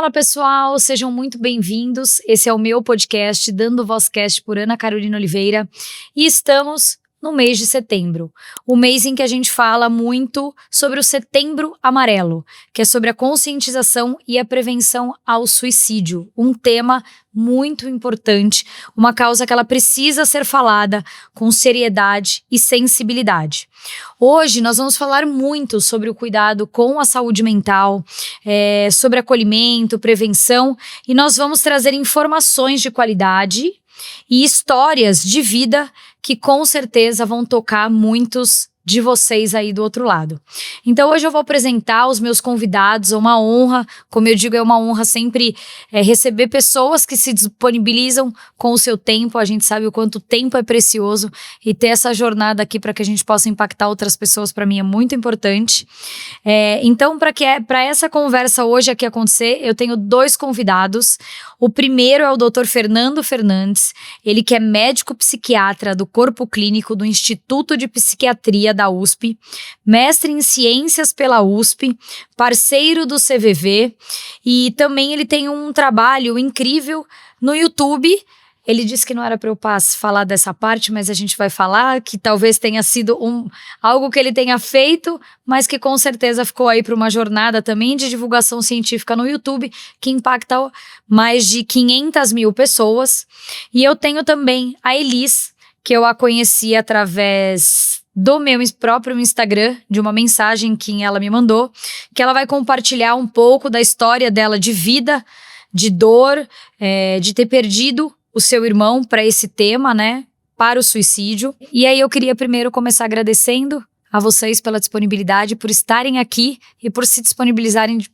Fala pessoal, sejam muito bem-vindos. Esse é o meu podcast Dando Vozcast por Ana Carolina Oliveira e estamos no mês de setembro, o mês em que a gente fala muito sobre o Setembro Amarelo, que é sobre a conscientização e a prevenção ao suicídio, um tema muito importante, uma causa que ela precisa ser falada com seriedade e sensibilidade. Hoje nós vamos falar muito sobre o cuidado com a saúde mental, sobre acolhimento, prevenção, e nós vamos trazer informações de qualidade e histórias de vida que com certeza vão tocar muitos de vocês aí do outro lado. Então hoje eu vou apresentar os meus convidados, é uma honra, como eu digo, é uma honra sempre receber pessoas que se disponibilizam com o seu tempo, a gente sabe o quanto o tempo é precioso e ter essa jornada aqui para que a gente possa impactar outras pessoas para mim é muito importante. Então para essa conversa hoje aqui acontecer, eu tenho dois convidados. O primeiro é o Dr. Fernando Fernandes, ele que é médico psiquiatra do Corpo Clínico do Instituto de Psiquiatria da USP, mestre em ciências pela USP, parceiro do CVV e também ele tem um trabalho incrível no YouTube. Ele disse que não era para eu falar dessa parte, mas a gente vai falar que talvez tenha sido algo que ele tenha feito, mas que com certeza ficou aí para uma jornada também de divulgação científica no YouTube, que impacta mais de 500 mil pessoas. E eu tenho também a Elis, que eu a conheci através do meu próprio Instagram, de uma mensagem que ela me mandou, que ela vai compartilhar um pouco da história dela de vida, de dor, de ter perdido o seu irmão para esse tema, né, para o suicídio. E aí eu queria primeiro começar agradecendo a vocês pela disponibilidade, por estarem aqui e por se disponibilizarem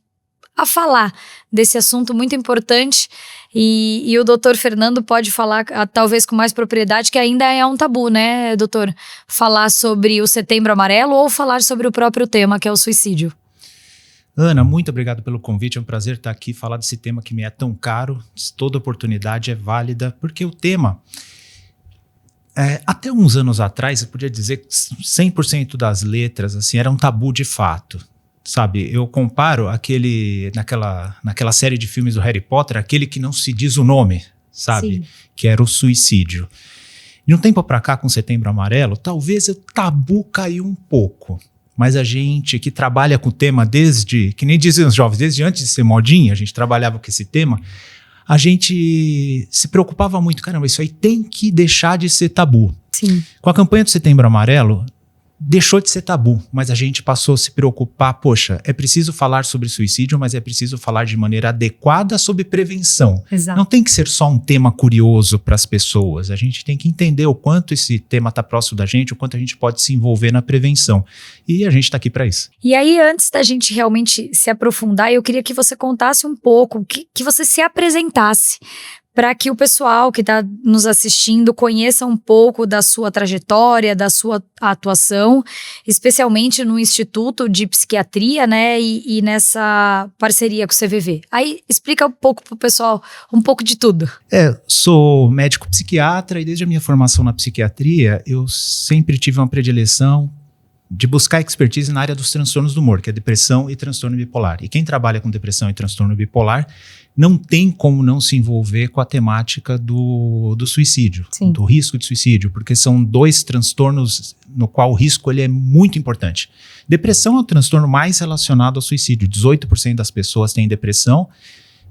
a falar desse assunto muito importante. E o doutor Fernando pode falar, talvez com mais propriedade, que ainda é um tabu, né, doutor? Falar sobre o Setembro Amarelo ou falar sobre o próprio tema, que é o suicídio. Ana, muito obrigado pelo convite, é um prazer estar aqui, falar desse tema que me é tão caro, toda oportunidade é válida, porque o tema, até uns anos atrás, eu podia dizer que 100% das letras, assim, era um tabu de fato, sabe? Eu comparo naquela série de filmes do Harry Potter, aquele que não se diz o nome, sabe? Sim. Que era o suicídio. De um tempo para cá, com o Setembro Amarelo, talvez o tabu caiu um pouco. Mas a gente que trabalha com o tema que nem diziam os jovens, desde antes de ser modinha, a gente trabalhava com esse tema, a gente se preocupava muito, caramba, isso aí tem que deixar de ser tabu. Sim. Com a campanha do Setembro Amarelo, deixou de ser tabu, mas a gente passou a se preocupar, poxa, é preciso falar sobre suicídio, mas é preciso falar de maneira adequada sobre prevenção. Exato. Não tem que ser só um tema curioso para as pessoas, a gente tem que entender o quanto esse tema está próximo da gente, o quanto a gente pode se envolver na prevenção, e a gente está aqui para isso. E aí, antes da gente realmente se aprofundar, eu queria que você contasse um pouco, que você se apresentasse, para que o pessoal que está nos assistindo conheça um pouco da sua trajetória, da sua atuação, especialmente no Instituto de Psiquiatria, né, e nessa parceria com o CVV. Aí explica um pouco para o pessoal, um pouco de tudo. Sou médico psiquiatra e desde a minha formação na psiquiatria, eu sempre tive uma predileção de buscar expertise na área dos transtornos do humor, que é depressão e transtorno bipolar. E quem trabalha com depressão e transtorno bipolar não tem como não se envolver com a temática do suicídio, Sim. do risco de suicídio, porque são dois transtornos no qual o risco ele é muito importante. Depressão é o transtorno mais relacionado ao suicídio. 18% das pessoas têm depressão,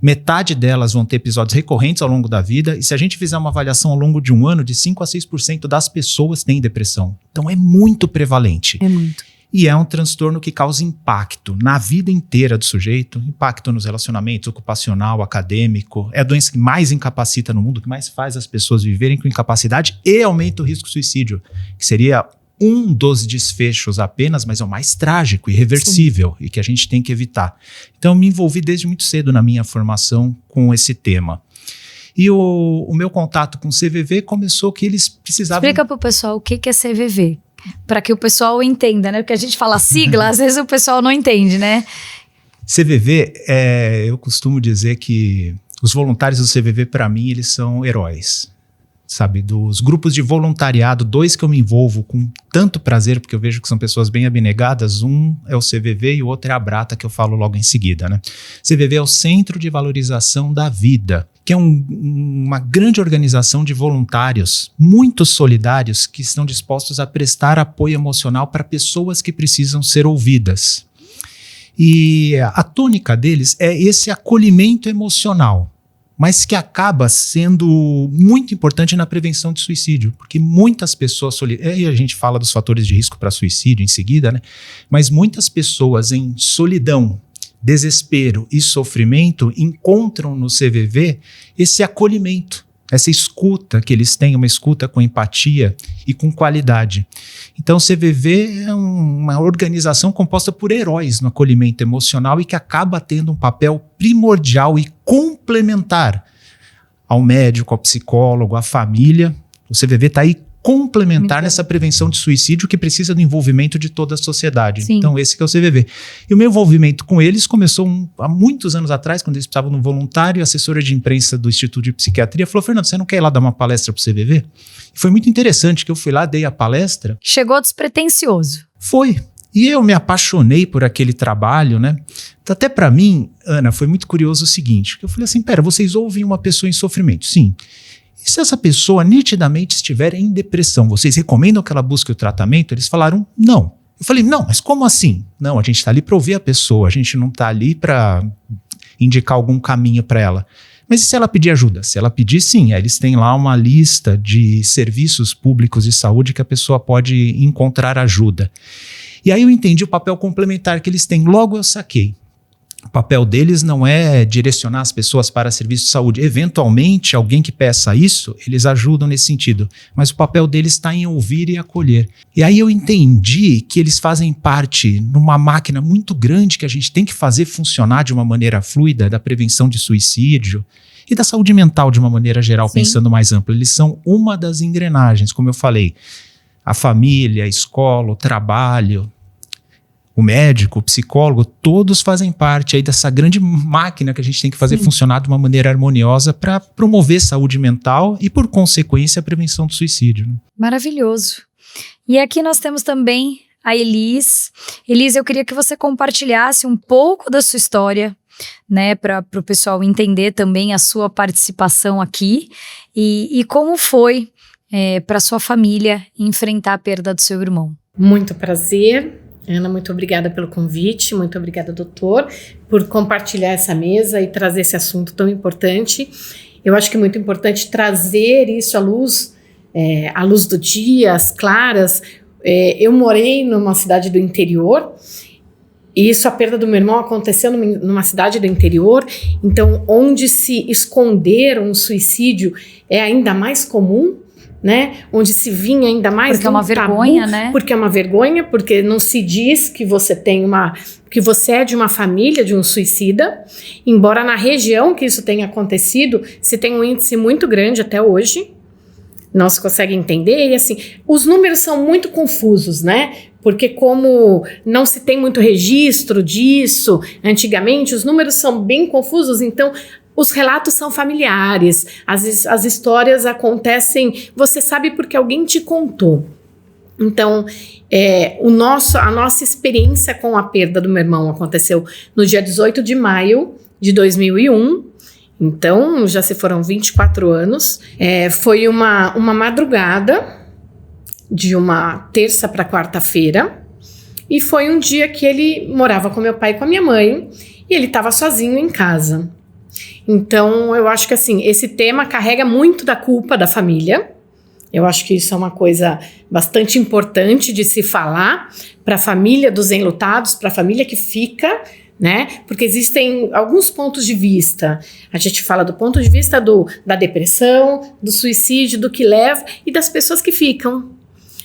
metade delas vão ter episódios recorrentes ao longo da vida, e se a gente fizer uma avaliação ao longo de um ano, de 5 a 6% das pessoas têm depressão. Então é muito prevalente. É muito. E é um transtorno que causa impacto na vida inteira do sujeito, impacto nos relacionamentos, ocupacional, acadêmico. É a doença que mais incapacita no mundo, que mais faz as pessoas viverem com incapacidade e aumenta o risco de suicídio, que seria um dos desfechos apenas, mas é o mais trágico, irreversível. Sim. E que a gente tem que evitar. Então eu me envolvi desde muito cedo na minha formação com esse tema. E o meu contato com o CVV começou que eles precisavam... Explica para o pessoal o que é CVV, para que o pessoal entenda, né? Porque a gente fala sigla, às vezes o pessoal não entende, né? CVV, eu costumo dizer que os voluntários do CVV, para mim, eles são heróis. sabe, dos grupos de voluntariado, 2 que eu me envolvo com tanto prazer, porque eu vejo que são pessoas bem abnegadas. Um é o CVV e o outro é a Brata, que eu falo logo em seguida, né? CVV é o Centro de Valorização da Vida, que é uma grande organização de voluntários muito solidários que estão dispostos a prestar apoio emocional para pessoas que precisam ser ouvidas. E a tônica deles é esse acolhimento emocional, mas que acaba sendo muito importante na prevenção de suicídio, porque muitas pessoas, e a gente fala dos fatores de risco para suicídio em seguida, né? Mas muitas pessoas em solidão, desespero e sofrimento encontram no CVV esse acolhimento, essa escuta que eles têm, uma escuta com empatia e com qualidade. Então o CVV é uma organização composta por heróis no acolhimento emocional e que acaba tendo um papel primordial e complementar ao médico, ao psicólogo, à família. O CVV está aí complementar nessa prevenção de suicídio que precisa do envolvimento de toda a sociedade. Sim. Então esse que é o CVV. E o meu envolvimento com eles começou há muitos anos atrás, quando eles precisavam de um voluntário. A assessora de imprensa do Instituto de Psiquiatria falou: Fernando, você não quer ir lá dar uma palestra para o CVV? E foi muito interessante que eu fui lá, dei a palestra. Chegou despretensioso. Foi. E eu me apaixonei por aquele trabalho, né? Até para mim, Ana, foi muito curioso o seguinte, que eu falei assim, pera, vocês ouvem uma pessoa em sofrimento? Sim. E se essa pessoa nitidamente estiver em depressão, vocês recomendam que ela busque o tratamento? Eles falaram, não. Eu falei, não, mas como assim? Não, a gente está ali para ouvir a pessoa, a gente não está ali para indicar algum caminho para ela. Mas e se ela pedir ajuda? Se ela pedir, sim, eles têm lá uma lista de serviços públicos de saúde que a pessoa pode encontrar ajuda. E aí eu entendi o papel complementar que eles têm. Logo eu saquei. O papel deles não é direcionar as pessoas para serviços de saúde. Eventualmente, alguém que peça isso, eles ajudam nesse sentido. Mas o papel deles está em ouvir e acolher. E aí eu entendi que eles fazem parte numa máquina muito grande que a gente tem que fazer funcionar de uma maneira fluida, da prevenção de suicídio e da saúde mental de uma maneira geral, sim, pensando mais ampla. Eles são uma das engrenagens, como eu falei. A família, a escola, o trabalho, o médico, o psicólogo, todos fazem parte aí dessa grande máquina que a gente tem que fazer, sim, funcionar de uma maneira harmoniosa para promover saúde mental e, por consequência, a prevenção do suicídio. Né? Maravilhoso. E aqui nós temos também a Elis. Elis, eu queria que você compartilhasse um pouco da sua história, né, para o pessoal entender também a sua participação aqui e como foi para sua família enfrentar a perda do seu irmão. Muito prazer. Ana, muito obrigada pelo convite, muito obrigada, doutor, por compartilhar essa mesa e trazer esse assunto tão importante. Eu acho que é muito importante trazer isso à luz do dia, às claras. Eu morei numa cidade do interior, e a perda do meu irmão aconteceu numa cidade do interior, então onde se esconder um suicídio é ainda mais comum, né? Onde se vinha ainda mais porque é uma vergonha, tabu, né? Porque é uma vergonha, porque não se diz que você que você é de uma família de um suicida, embora na região que isso tenha acontecido, se tem um índice muito grande até hoje, não se consegue entender, e assim, os números são muito confusos, né? Porque como não se tem muito registro disso, antigamente os números são bem confusos, então os relatos são familiares, as histórias acontecem, você sabe porque alguém te contou. Então, a nossa experiência com a perda do meu irmão aconteceu no dia 18 de maio de 2001, então já se foram 24 anos. Foi uma madrugada de uma terça para quarta-feira, e foi um dia que ele morava com meu pai e com a minha mãe, e ele estava sozinho em casa. Então, eu acho que assim, esse tema carrega muito da culpa da família. Eu acho que isso é uma coisa bastante importante de se falar para a família dos enlutados, para a família que fica, né? Porque existem alguns pontos de vista. A gente fala do ponto de vista da depressão, do suicídio, do que leva e das pessoas que ficam.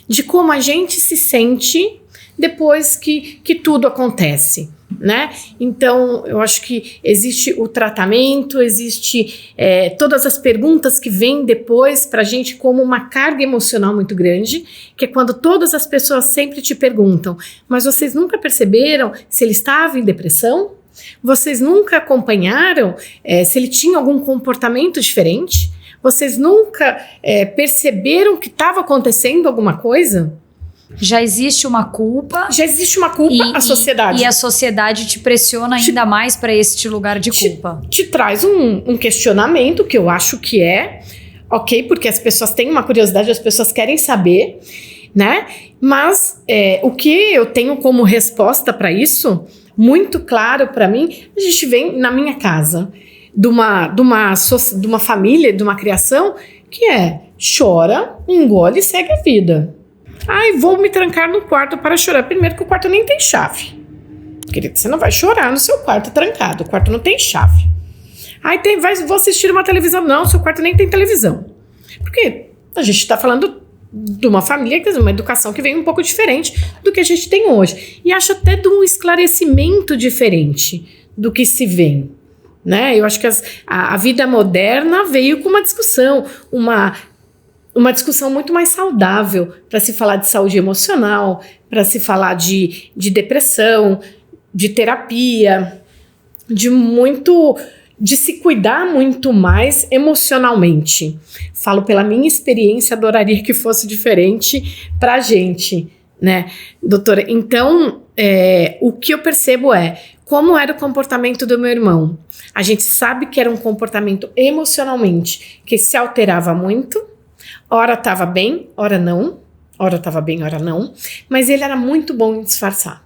De como a gente se sente depois que tudo acontece. Né? Então, eu acho que existe o tratamento, existe todas as perguntas que vêm depois pra gente como uma carga emocional muito grande, que é quando todas as pessoas sempre te perguntam, mas vocês nunca perceberam se ele estava em depressão? Vocês nunca acompanharam se ele tinha algum comportamento diferente? Vocês nunca perceberam que estava acontecendo alguma coisa? Já existe uma culpa. Já existe uma culpa, a sociedade. E a sociedade te pressiona ainda mais para este lugar de culpa. Te traz um questionamento, que eu acho que ok, porque as pessoas têm uma curiosidade, as pessoas querem saber, né? Mas o que eu tenho como resposta para isso, muito claro para mim, a gente vem na minha casa de uma família, de uma criação, que chora, engole e segue a vida. Ai, vou me trancar no quarto para chorar. Primeiro que o quarto nem tem chave. Querido, você não vai chorar no seu quarto trancado. O quarto não tem chave. Ai, vou assistir uma televisão. Não, seu quarto nem tem televisão. Porque a gente está falando de uma família, quer dizer, uma educação que vem um pouco diferente do que a gente tem hoje. E acho até de um esclarecimento diferente do que se vem. Né? Eu acho que a vida moderna veio com uma discussão, uma discussão muito mais saudável para se falar de saúde emocional, para se falar de depressão, de terapia, de se cuidar muito mais emocionalmente. Falo pela minha experiência, adoraria que fosse diferente para a gente, né, doutora? Então, o que eu percebo como era o comportamento do meu irmão. A gente sabe que era um comportamento emocionalmente que se alterava muito. Ora estava bem, ora não. Ora estava bem, ora não. Mas ele era muito bom em disfarçar.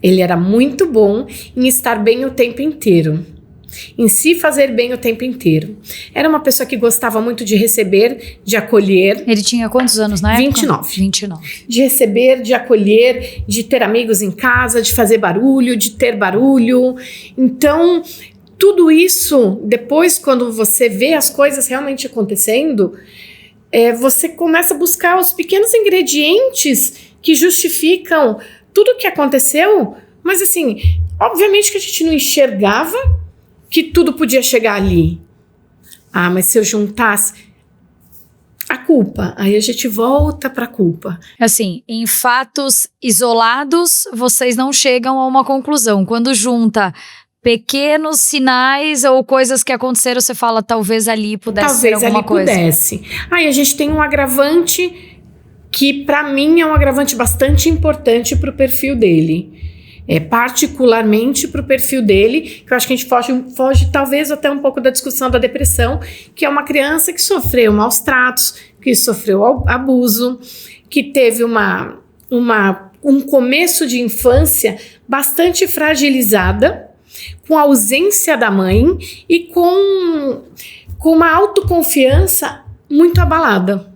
Ele era muito bom em estar bem o tempo inteiro. Em se fazer bem o tempo inteiro. Era uma pessoa que gostava muito de receber, de acolher. Ele tinha quantos anos na época? 29. De receber, de acolher, de ter amigos em casa, de fazer barulho, de ter barulho. Então, tudo isso, depois, quando você vê as coisas realmente acontecendo, você começa a buscar os pequenos ingredientes que justificam tudo o que aconteceu. Mas, assim, obviamente que a gente não enxergava que tudo podia chegar ali. Ah, mas se eu juntasse a culpa, aí a gente volta para a culpa. Assim, em fatos isolados, vocês não chegam a uma conclusão. Quando junta pequenos sinais ou coisas que aconteceram, você fala, talvez ali pudesse ser alguma coisa. Talvez ali pudesse. Aí a gente tem um agravante que, para mim, é um agravante bastante importante para o perfil dele. Particularmente para o perfil dele, que eu acho que a gente foge talvez até um pouco da discussão da depressão, que é uma criança que sofreu maus tratos, que sofreu abuso, que teve um começo de infância bastante fragilizada, com a ausência da mãe e com uma autoconfiança muito abalada.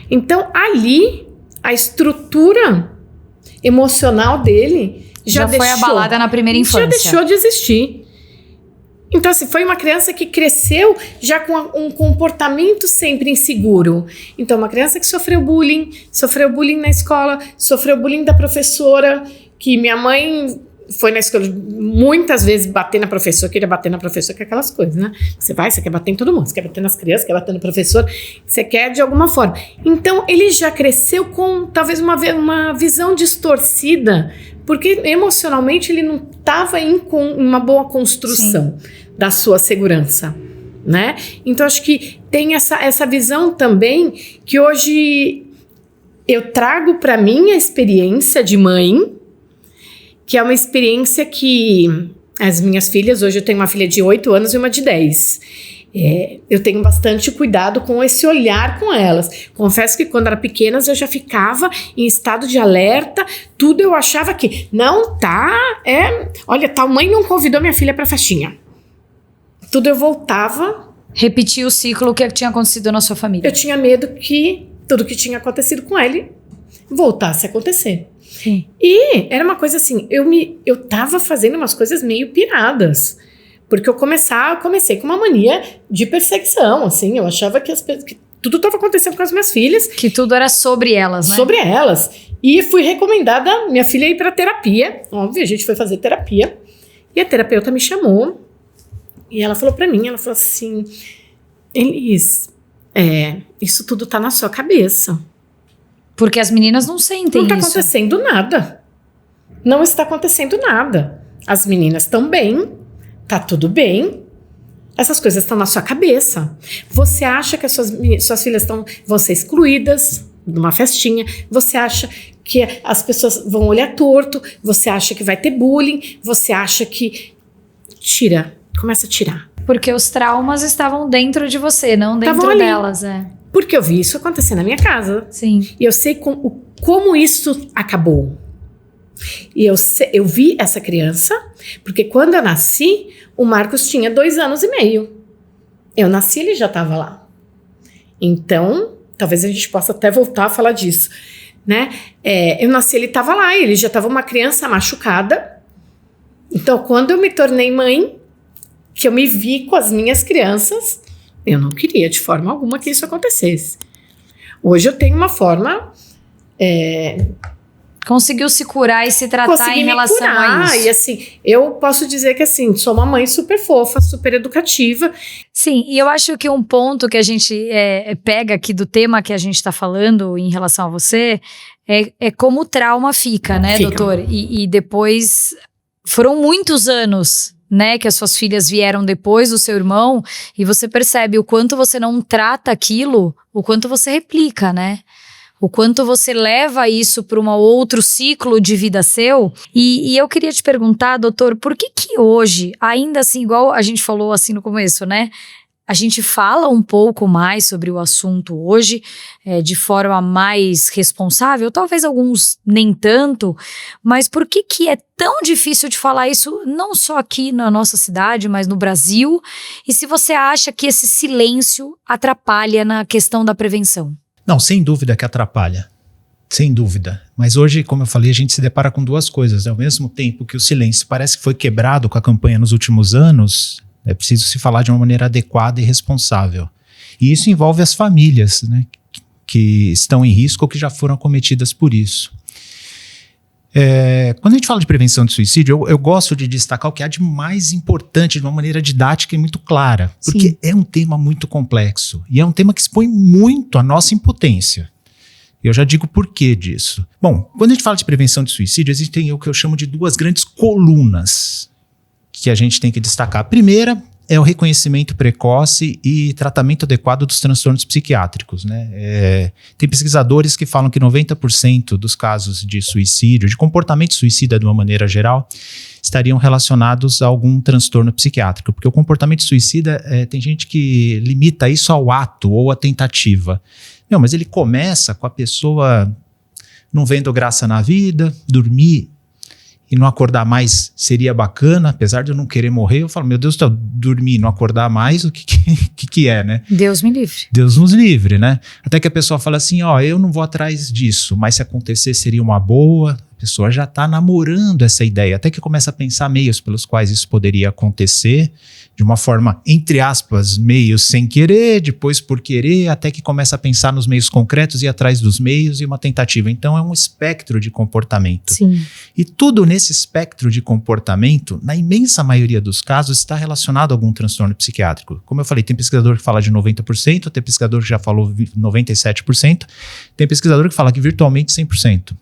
Então, ali, a estrutura emocional dele já foi abalada na primeira infância. Já deixou de existir. Então, assim, foi uma criança que cresceu já com um comportamento sempre inseguro. Então, uma criança que sofreu bullying na escola, sofreu bullying da professora, que minha mãe foi na escola muitas vezes bater na professora, queria bater na professora, que é aquelas coisas, né? Você quer bater em todo mundo, você quer bater nas crianças, quer bater no professor, você quer de alguma forma. Então, ele já cresceu com talvez uma visão distorcida, porque emocionalmente ele não estava em uma boa construção da sua segurança, né? Então, acho que tem essa visão também que hoje eu trago para minha experiência de mãe, que é uma experiência que as minhas filhas, hoje eu tenho uma filha de 8 anos e uma de 10. Eu tenho bastante cuidado com esse olhar com elas. Confesso que quando eram pequenas eu já ficava em estado de alerta, tudo eu achava que não tá, olha, tal mãe não convidou minha filha pra festinha. Tudo eu voltava. Repetir o ciclo que tinha acontecido na sua família. Eu tinha medo que tudo que tinha acontecido com ele voltasse a acontecer. Sim. E era uma coisa assim, eu tava fazendo umas coisas meio piradas. Porque eu comecei com uma mania de perseguição, assim, eu achava que tudo estava acontecendo com as minhas filhas. Que tudo era sobre elas, né? Sobre elas. E fui recomendada, minha filha, ir para terapia. Óbvio, a gente foi fazer terapia. E a terapeuta me chamou. E ela falou para mim, ela falou assim, Elis, isso tudo tá na sua cabeça. Porque as meninas não sentem isso. Não tá acontecendo nada. Não está acontecendo nada. As meninas estão bem. Tá tudo bem, Essas coisas estão na sua cabeça. Você acha que as suas filhas vão ser excluídas numa festinha, você acha que as pessoas vão olhar torto, você acha que vai ter bullying, você acha que... Começa a tirar. Porque os traumas estavam dentro de você, não dentro delas, Porque eu vi isso acontecer na minha casa. Sim. E eu sei como isso acabou. E eu vi essa criança, porque quando eu nasci, o Marcos tinha 2 anos e meio. Eu nasci, ele já estava lá. Então, talvez a gente possa até voltar a falar disso, né? Eu nasci, ele estava lá, ele já estava uma criança machucada. Então, quando eu me tornei mãe, que eu me vi com as minhas crianças, eu não queria de forma alguma que isso acontecesse. Hoje eu tenho uma forma... Conseguiu se curar e se tratar em relação a isso. E assim, eu posso dizer que assim, sou uma mãe super fofa, super educativa. Sim, e eu acho que um ponto que a gente pega aqui do tema que a gente está falando em relação a você é como o trauma fica, né, doutor? E depois, foram muitos anos, né, que as suas filhas vieram depois do seu irmão, e você percebe o quanto você não trata aquilo, o quanto você replica, né? O quanto você leva isso para um outro ciclo de vida seu. E eu queria te perguntar, doutor, por que hoje, ainda assim, igual a gente falou assim no começo, né? A gente fala um pouco mais sobre o assunto hoje, de forma mais responsável, talvez alguns nem tanto, mas por que é tão difícil de falar isso, não só aqui na nossa cidade, mas no Brasil? E se você acha que esse silêncio atrapalha na questão da prevenção? Não, sem dúvida que atrapalha. Sem dúvida. Mas hoje, como eu falei, a gente se depara com 2 coisas. Ao mesmo tempo que o silêncio parece que foi quebrado com a campanha nos últimos anos, é preciso se falar de uma maneira adequada e responsável. E isso envolve as famílias, né, que estão em risco ou que já foram acometidas por isso. Quando a gente fala de prevenção de suicídio, eu gosto de destacar o que há de mais importante de uma maneira didática e muito clara, porque é um tema muito complexo e é um tema que expõe muito a nossa impotência. Eu já digo o porquê disso. Bom, quando a gente fala de prevenção de suicídio, existem o que eu chamo de 2 grandes colunas que a gente tem que destacar. A primeira é o reconhecimento precoce e tratamento adequado dos transtornos psiquiátricos, né? Tem pesquisadores que falam que 90% dos casos de suicídio, de comportamento suicida de uma maneira geral, estariam relacionados a algum transtorno psiquiátrico, porque o comportamento suicida, tem gente que limita isso ao ato ou à tentativa. Não, mas ele começa com a pessoa não vendo graça na vida, dormir e não acordar mais seria bacana, apesar de eu não querer morrer. Eu falo, meu Deus, dormir e não acordar mais, o que é, né? Deus me livre. Deus nos livre, né? Até que a pessoa fala assim, eu não vou atrás disso, mas se acontecer seria uma boa. A pessoa já está namorando essa ideia, até que começa a pensar meios pelos quais isso poderia acontecer, de uma forma, entre aspas, meios sem querer, depois por querer, até que começa a pensar nos meios concretos e atrás dos meios e uma tentativa. Então é um espectro de comportamento. Sim. E tudo nesse espectro de comportamento, na imensa maioria dos casos, está relacionado a algum transtorno psiquiátrico. Como eu falei, tem pesquisador que fala de 90%, tem pesquisador que já falou 97%, tem pesquisador que fala que virtualmente 100%.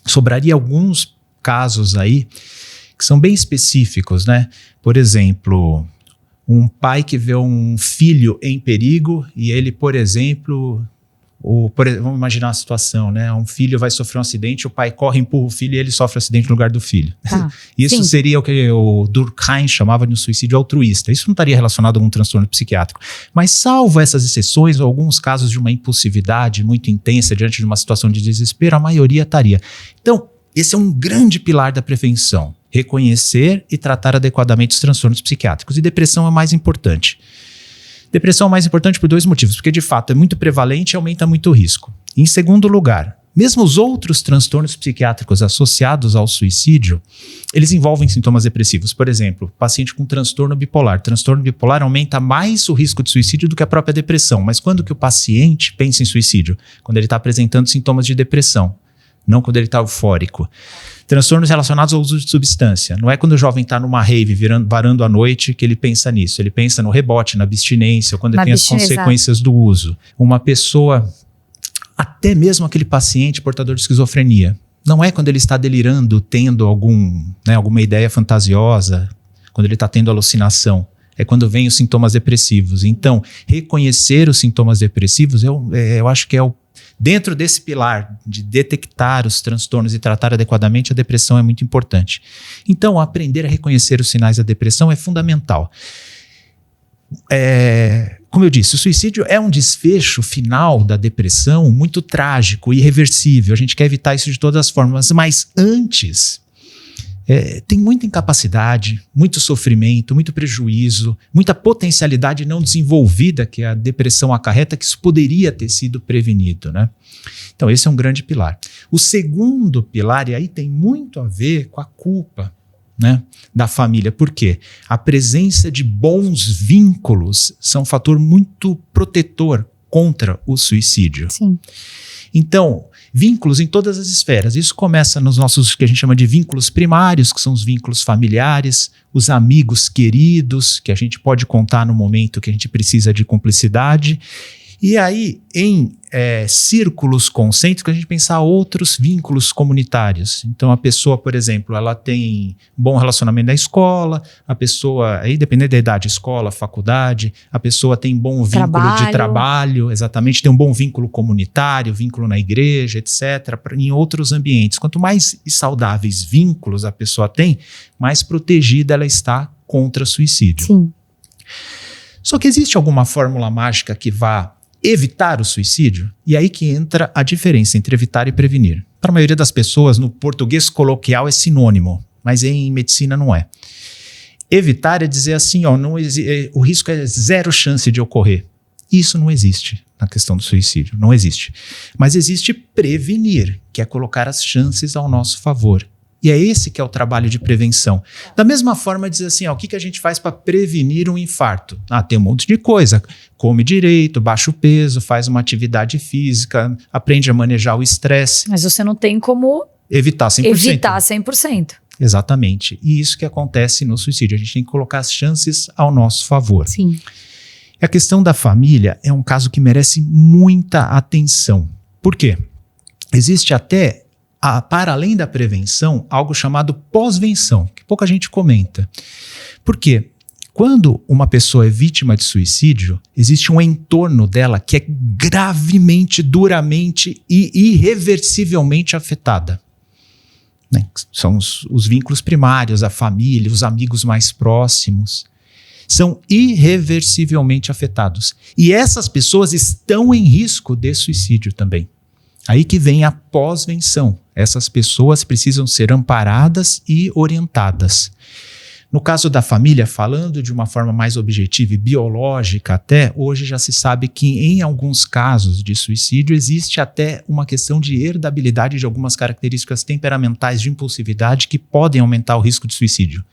Sobraria alguns casos aí que são bem específicos, né? Por exemplo, um pai que vê um filho em perigo e ele, por exemplo, vamos imaginar uma situação, né? Um filho vai sofrer um acidente, o pai corre, empurra o filho e ele sofre um acidente no lugar do filho. Isso seria o que o Durkheim chamava de um suicídio altruísta. Isso não estaria relacionado a algum transtorno psiquiátrico. Mas salvo essas exceções, ou alguns casos de uma impulsividade muito intensa diante de uma situação de desespero, a maioria estaria. Então, esse é um grande pilar da prevenção. Reconhecer e tratar adequadamente os transtornos psiquiátricos. E depressão é o mais importante. Depressão é mais importante por 2 motivos, porque de fato é muito prevalente e aumenta muito o risco. Em segundo lugar, mesmo os outros transtornos psiquiátricos associados ao suicídio, eles envolvem sintomas depressivos. Por exemplo, paciente com transtorno bipolar. Transtorno bipolar aumenta mais o risco de suicídio do que a própria depressão. Mas quando que o paciente pensa em suicídio? Quando ele está apresentando sintomas de depressão, não quando ele está eufórico. Transtornos relacionados ao uso de substância. Não é quando o jovem está numa rave, varando à noite, que ele pensa nisso. Ele pensa no rebote, na abstinência, ou quando ele tem as consequências do uso. Uma pessoa, até mesmo aquele paciente portador de esquizofrenia, não é quando ele está delirando, tendo alguma ideia fantasiosa, quando ele está tendo alucinação. é quando vem os sintomas depressivos. Então, reconhecer os sintomas depressivos, eu acho que dentro desse pilar de detectar os transtornos e tratar adequadamente, a depressão é muito importante. Então, aprender a reconhecer os sinais da depressão é fundamental. Como eu disse, o suicídio é um desfecho final da depressão muito trágico, irreversível. A gente quer evitar isso de todas as formas, mas antes tem muita incapacidade, muito sofrimento, muito prejuízo, muita potencialidade não desenvolvida que a depressão acarreta, que isso poderia ter sido prevenido, né? Então esse é um grande pilar. O segundo pilar, e aí tem muito a ver com a culpa, né, da família. Por quê? A presença de bons vínculos são um fator muito protetor contra o suicídio. Sim. Então, vínculos em todas as esferas. Isso começa nos nossos, que a gente chama de vínculos primários, que são os vínculos familiares, os amigos queridos, que a gente pode contar no momento que a gente precisa de cumplicidade. E aí, em círculos concêntricos, a gente pensar outros vínculos comunitários. Então, a pessoa, por exemplo, ela tem bom relacionamento na escola, a pessoa, aí dependendo da idade, escola, faculdade, a pessoa tem bom vínculo de trabalho, exatamente, tem um bom vínculo comunitário, vínculo na igreja, etc., em outros ambientes. Quanto mais saudáveis vínculos a pessoa tem, mais protegida ela está contra suicídio. Sim. Só que existe alguma fórmula mágica que vá evitar o suicídio? E aí que entra a diferença entre evitar e prevenir. Para a maioria das pessoas, no português coloquial é sinônimo, mas em medicina não é. Evitar é dizer assim, o risco é 0 chance de ocorrer. Isso não existe na questão do suicídio, não existe. Mas existe prevenir, que é colocar as chances ao nosso favor. E é esse que é o trabalho de prevenção. Da mesma forma, dizer assim, o que a gente faz para prevenir um infarto? Tem um monte de coisa. Come direito, baixa o peso, faz uma atividade física, aprende a manejar o estresse. Mas você não tem como evitar 100%. Evitar 100%. Exatamente. E isso que acontece no suicídio. A gente tem que colocar as chances ao nosso favor. Sim. A questão da família é um caso que merece muita atenção. Por quê? Existe até, para além da prevenção, algo chamado pós-venção, que pouca gente comenta. Por quê? Quando uma pessoa é vítima de suicídio, existe um entorno dela que é gravemente, duramente e irreversivelmente afetada. Né? São os vínculos primários, a família, os amigos mais próximos. São irreversivelmente afetados. E essas pessoas estão em risco de suicídio também. Aí que vem a pós-venção. Essas pessoas precisam ser amparadas e orientadas. No caso da família, falando de uma forma mais objetiva e biológica até, hoje já se sabe que em alguns casos de suicídio existe até uma questão de herdabilidade de algumas características temperamentais de impulsividade que podem aumentar o risco de suicídio.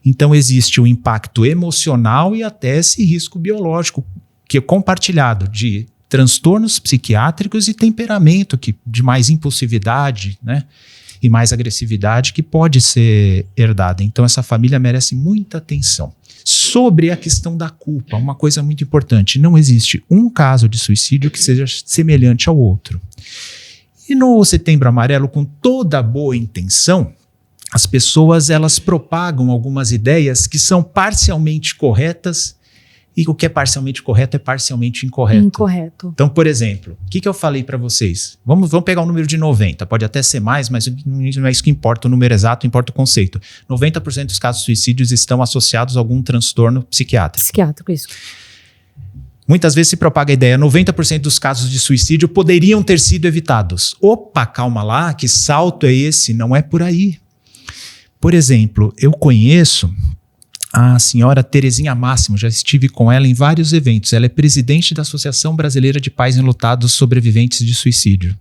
Então existe o impacto emocional e até esse risco biológico que é compartilhado de transtornos psiquiátricos e temperamento de mais impulsividade, né? E mais agressividade que pode ser herdada. Então essa família merece muita atenção. Sobre a questão da culpa, uma coisa muito importante, não existe um caso de suicídio que seja semelhante ao outro. E no Setembro Amarelo, com toda boa intenção, as pessoas elas propagam algumas ideias que são parcialmente corretas e o que é parcialmente correto é parcialmente incorreto. Incorreto. Então, por exemplo, o que eu falei para vocês? Vamos pegar o número de 90, pode até ser mais, mas não é isso que importa o número exato, importa o conceito. 90% dos casos de suicídios estão associados a algum transtorno psiquiátrico. Psiquiátrico, isso. Muitas vezes se propaga a ideia, 90% dos casos de suicídio poderiam ter sido evitados. Opa, calma lá, que salto é esse? Não é por aí. Por exemplo, eu conheço a senhora Terezinha Máximo, já estive com ela em vários eventos. Ela é presidente da Associação Brasileira de Pais Enlutados Sobreviventes de Suicídio.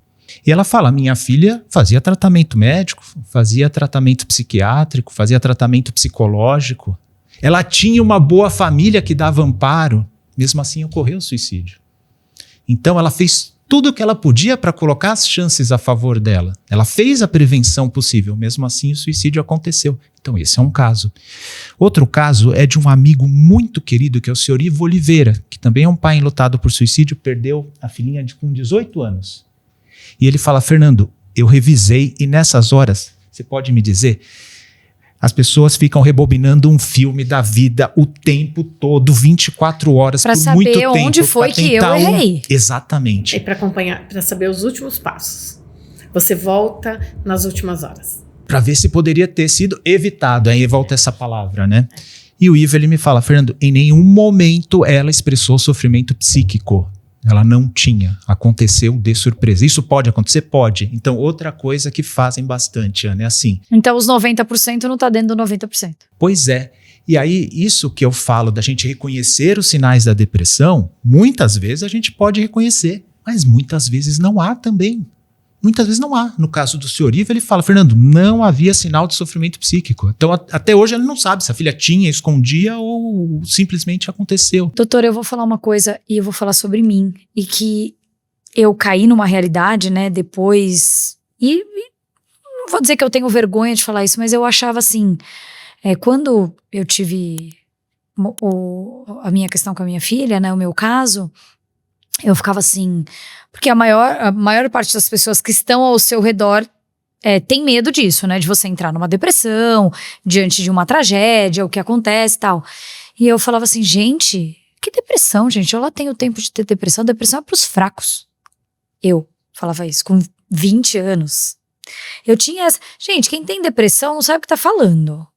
E ela fala, minha filha fazia tratamento médico, fazia tratamento psiquiátrico, fazia tratamento psicológico. Ela tinha uma boa família que dava amparo, mesmo assim ocorreu o suicídio. Então ela fez tudo o que ela podia para colocar as chances a favor dela. Ela fez a prevenção possível, mesmo assim o suicídio aconteceu. Então esse é um caso. Outro caso é de um amigo muito querido, que é o senhor Ivo Oliveira, que também é um pai enlutado por suicídio, perdeu a filhinha com 18 anos. E ele fala, Fernando, eu revisei e nessas horas, você pode me dizer, As pessoas ficam rebobinando um filme da vida o tempo todo, 24 horas, pra por muito tempo. Pra saber onde foi que eu errei. Exatamente. E para acompanhar, para saber os últimos passos. Você volta nas últimas horas. Para ver se poderia ter sido evitado. Aí volta essa palavra, né? E o Ivo, ele me fala, Fernando, em nenhum momento ela expressou sofrimento psíquico. Ela não tinha. Aconteceu de surpresa. Isso pode acontecer? Pode. Então, outra coisa que fazem bastante, Ana, é assim. Então, os 90% não tá dentro do 90%. Pois é. E aí, isso que eu falo da gente reconhecer os sinais da depressão, muitas vezes a gente pode reconhecer, mas muitas vezes não há também. Muitas vezes não há. No caso do senhor Ivo, ele fala, Fernando, não havia sinal de sofrimento psíquico. Então, até hoje ele não sabe se a filha tinha, escondia ou simplesmente aconteceu. Doutor, eu vou falar uma coisa e eu vou falar sobre mim. E que eu caí numa realidade, né, depois... E não vou dizer que eu tenho vergonha de falar isso, mas eu achava assim... quando eu tive a minha questão com a minha filha, né, o meu caso... Eu ficava assim, porque a maior parte das pessoas que estão ao seu redor tem medo disso, né? De você entrar numa depressão, diante de uma tragédia, o que acontece e tal. E eu falava assim, gente, que depressão, gente? Eu lá tenho tempo de ter depressão. Depressão é pros fracos. Eu falava isso, com 20 anos. Eu tinha essa... Gente, quem tem depressão não sabe o que tá falando.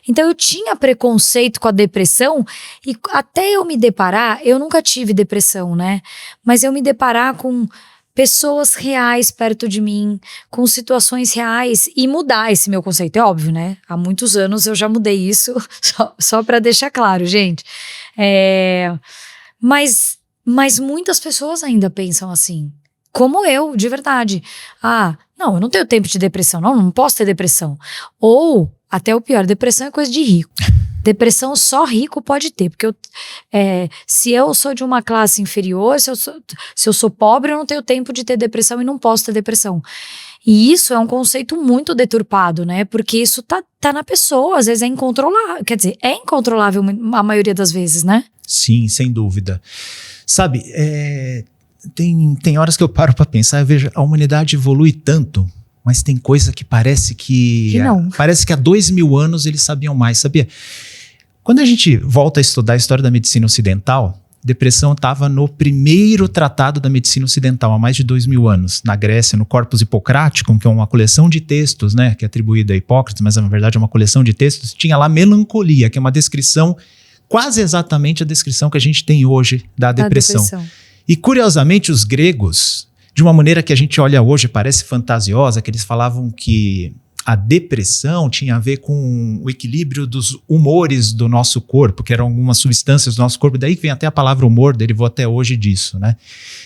Então eu tinha preconceito com a depressão e até eu me deparar, eu nunca tive depressão, né? Mas eu me deparar com pessoas reais perto de mim, com situações reais e mudar esse meu conceito, é óbvio, né? Há muitos anos eu já mudei isso, só pra deixar claro, gente. Mas muitas pessoas ainda pensam assim, como eu, de verdade. Não, eu não tenho tempo de depressão, não posso ter depressão. Ou... Até o pior, depressão é coisa de rico. Depressão só rico pode ter, porque se eu sou de uma classe inferior, se eu sou pobre, eu não tenho tempo de ter depressão e não posso ter depressão. E isso é um conceito muito deturpado, né? Porque isso tá na pessoa, às vezes é incontrolável. Quer dizer, é incontrolável a maioria das vezes, né? Sim, sem dúvida. Sabe, tem horas que eu paro para pensar, eu vejo, a humanidade evolui tanto, mas tem coisa que parece que não. Parece que há 2000 anos eles sabiam mais, sabia? Quando a gente volta a estudar a história da medicina ocidental, depressão estava no primeiro tratado da medicina ocidental, há mais de 2000 anos, na Grécia, no Corpus Hippocraticum, que é uma coleção de textos, né, que é atribuída a Hipócrates, mas na verdade é uma coleção de textos, tinha lá melancolia, que é uma descrição, quase exatamente a descrição que a gente tem hoje da depressão. E curiosamente os gregos... De uma maneira que a gente olha hoje, parece fantasiosa, que eles falavam que a depressão tinha a ver com o equilíbrio dos humores do nosso corpo, que eram algumas substâncias do nosso corpo, daí que vem até a palavra humor, derivou até hoje disso, né?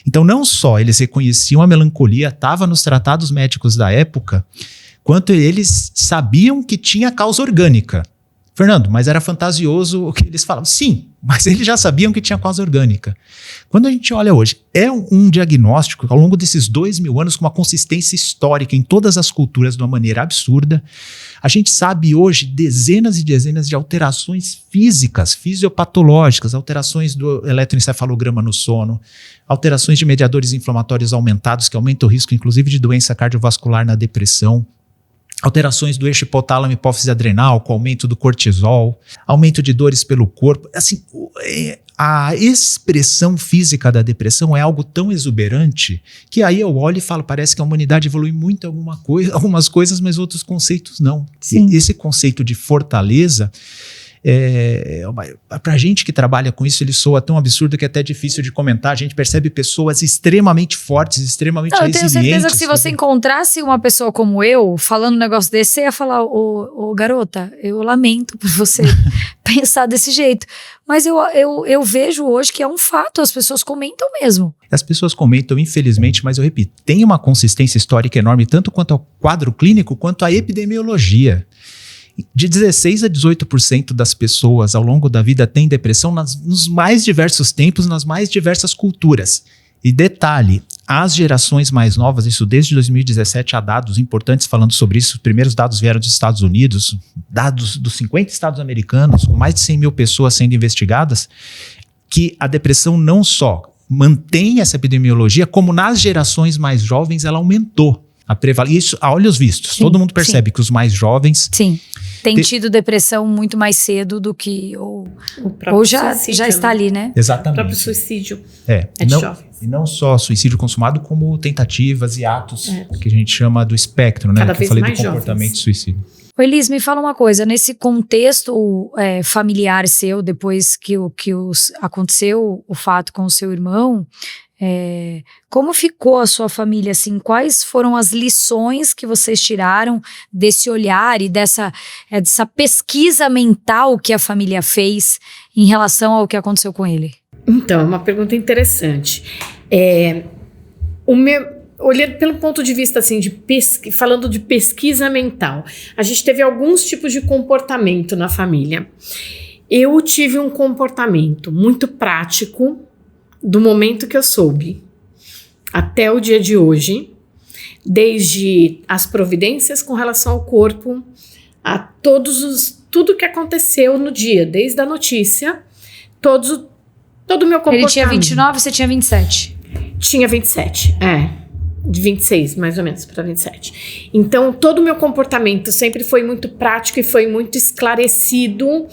Então não só eles reconheciam a melancolia, estava nos tratados médicos da época, quanto eles sabiam que tinha causa orgânica. Fernando, mas era fantasioso o que eles falavam. Sim, mas eles já sabiam que tinha causa orgânica. Quando a gente olha hoje, é um diagnóstico ao longo desses 2000 anos com uma consistência histórica em todas as culturas de uma maneira absurda. A gente sabe hoje dezenas e dezenas de alterações físicas, fisiopatológicas, alterações do eletroencefalograma no sono, alterações de mediadores inflamatórios aumentados, que aumentam o risco, inclusive, de doença cardiovascular na depressão. Alterações do eixo hipotálamo e hipófise adrenal, com aumento do cortisol, aumento de dores pelo corpo. Assim, a expressão física da depressão é algo tão exuberante que aí eu olho e falo, parece que a humanidade evolui muito algumas coisas, mas outros conceitos não. E esse conceito de fortaleza, pra gente que trabalha com isso, ele soa tão absurdo que é até difícil de comentar. A gente percebe pessoas extremamente fortes, extremamente resilientes. Eu tenho certeza que se você encontrasse uma pessoa como eu, falando um negócio desse, você ia falar, ô garota, eu lamento por você pensar desse jeito. Mas eu vejo hoje que é um fato, as pessoas comentam mesmo. As pessoas comentam, infelizmente, mas eu repito, tem uma consistência histórica enorme, tanto quanto ao quadro clínico, quanto à epidemiologia. De 16% a 18% das pessoas ao longo da vida têm depressão nos mais diversos tempos, nas mais diversas culturas. E detalhe, as gerações mais novas, isso desde 2017 há dados importantes falando sobre isso, os primeiros dados vieram dos Estados Unidos, dados dos 50 estados americanos, com mais de 100 mil pessoas sendo investigadas, que a depressão não só mantém essa epidemiologia, como nas gerações mais jovens ela aumentou a prevalência. Isso a olhos vistos, todo mundo percebe que os mais jovens tem tido depressão muito mais cedo do que... Ou já está ali, né? Exatamente. O próprio suicídio de jovens. E não só suicídio consumado, como tentativas e atos que a gente chama do espectro, né? Cada que vez eu falei mais do comportamento jovens. suicida. Ô Elis, me fala uma coisa, nesse contexto familiar seu, depois que aconteceu o fato com o seu irmão, como ficou a sua família, assim, quais foram as lições que vocês tiraram desse olhar e dessa pesquisa mental que a família fez em relação ao que aconteceu com ele? Então, é uma pergunta interessante. Olhando pelo ponto de vista assim, falando de pesquisa mental, a gente teve alguns tipos de comportamento na família. Eu tive um comportamento muito prático do momento que eu soube até o dia de hoje, desde as providências com relação ao corpo, a tudo que aconteceu no dia, desde a notícia, todo o meu comportamento. Ele tinha 29, você tinha 27. Tinha 27, de 26, mais ou menos, para 27. Então, todo o meu comportamento sempre foi muito prático e foi muito esclarecido,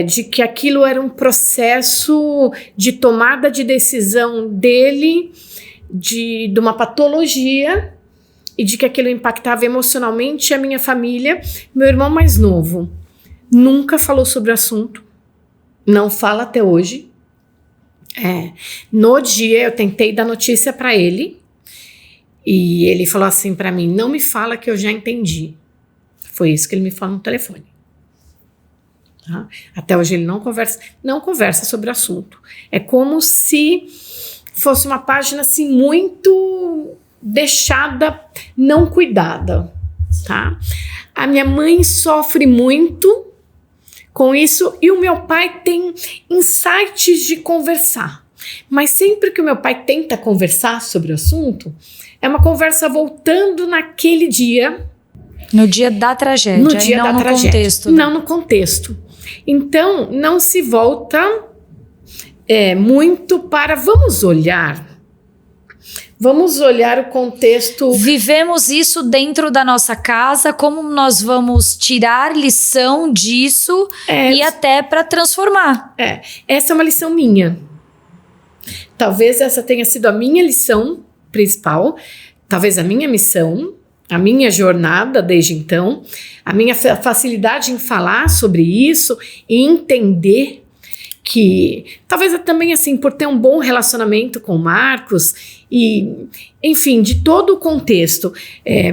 de que aquilo era um processo de tomada de decisão dele, de uma patologia, e de que aquilo impactava emocionalmente a minha família. Meu irmão mais novo nunca falou sobre o assunto, não fala até hoje. No dia eu tentei dar notícia para ele, e ele falou assim para mim: não me fala que eu já entendi. Foi isso que ele me falou no telefone. Tá? Até hoje ele não conversa sobre o assunto. É como se fosse uma página assim muito deixada, não cuidada. Tá? A minha mãe sofre muito com isso e o meu pai tem insights de conversar. Mas sempre que o meu pai tenta conversar sobre o assunto, é uma conversa voltando naquele dia. No dia da tragédia. No dia da tragédia. Contexto, né? Não no contexto. Então, não se volta muito para vamos olhar o contexto. Vivemos isso dentro da nossa casa, como nós vamos tirar lição disso e até para transformar. Essa é uma lição minha. Talvez essa tenha sido a minha lição principal, talvez a minha missão, a minha jornada desde então, a minha facilidade em falar sobre isso e entender que, talvez também assim, por ter um bom relacionamento com o Marcos e, enfim, de todo o contexto.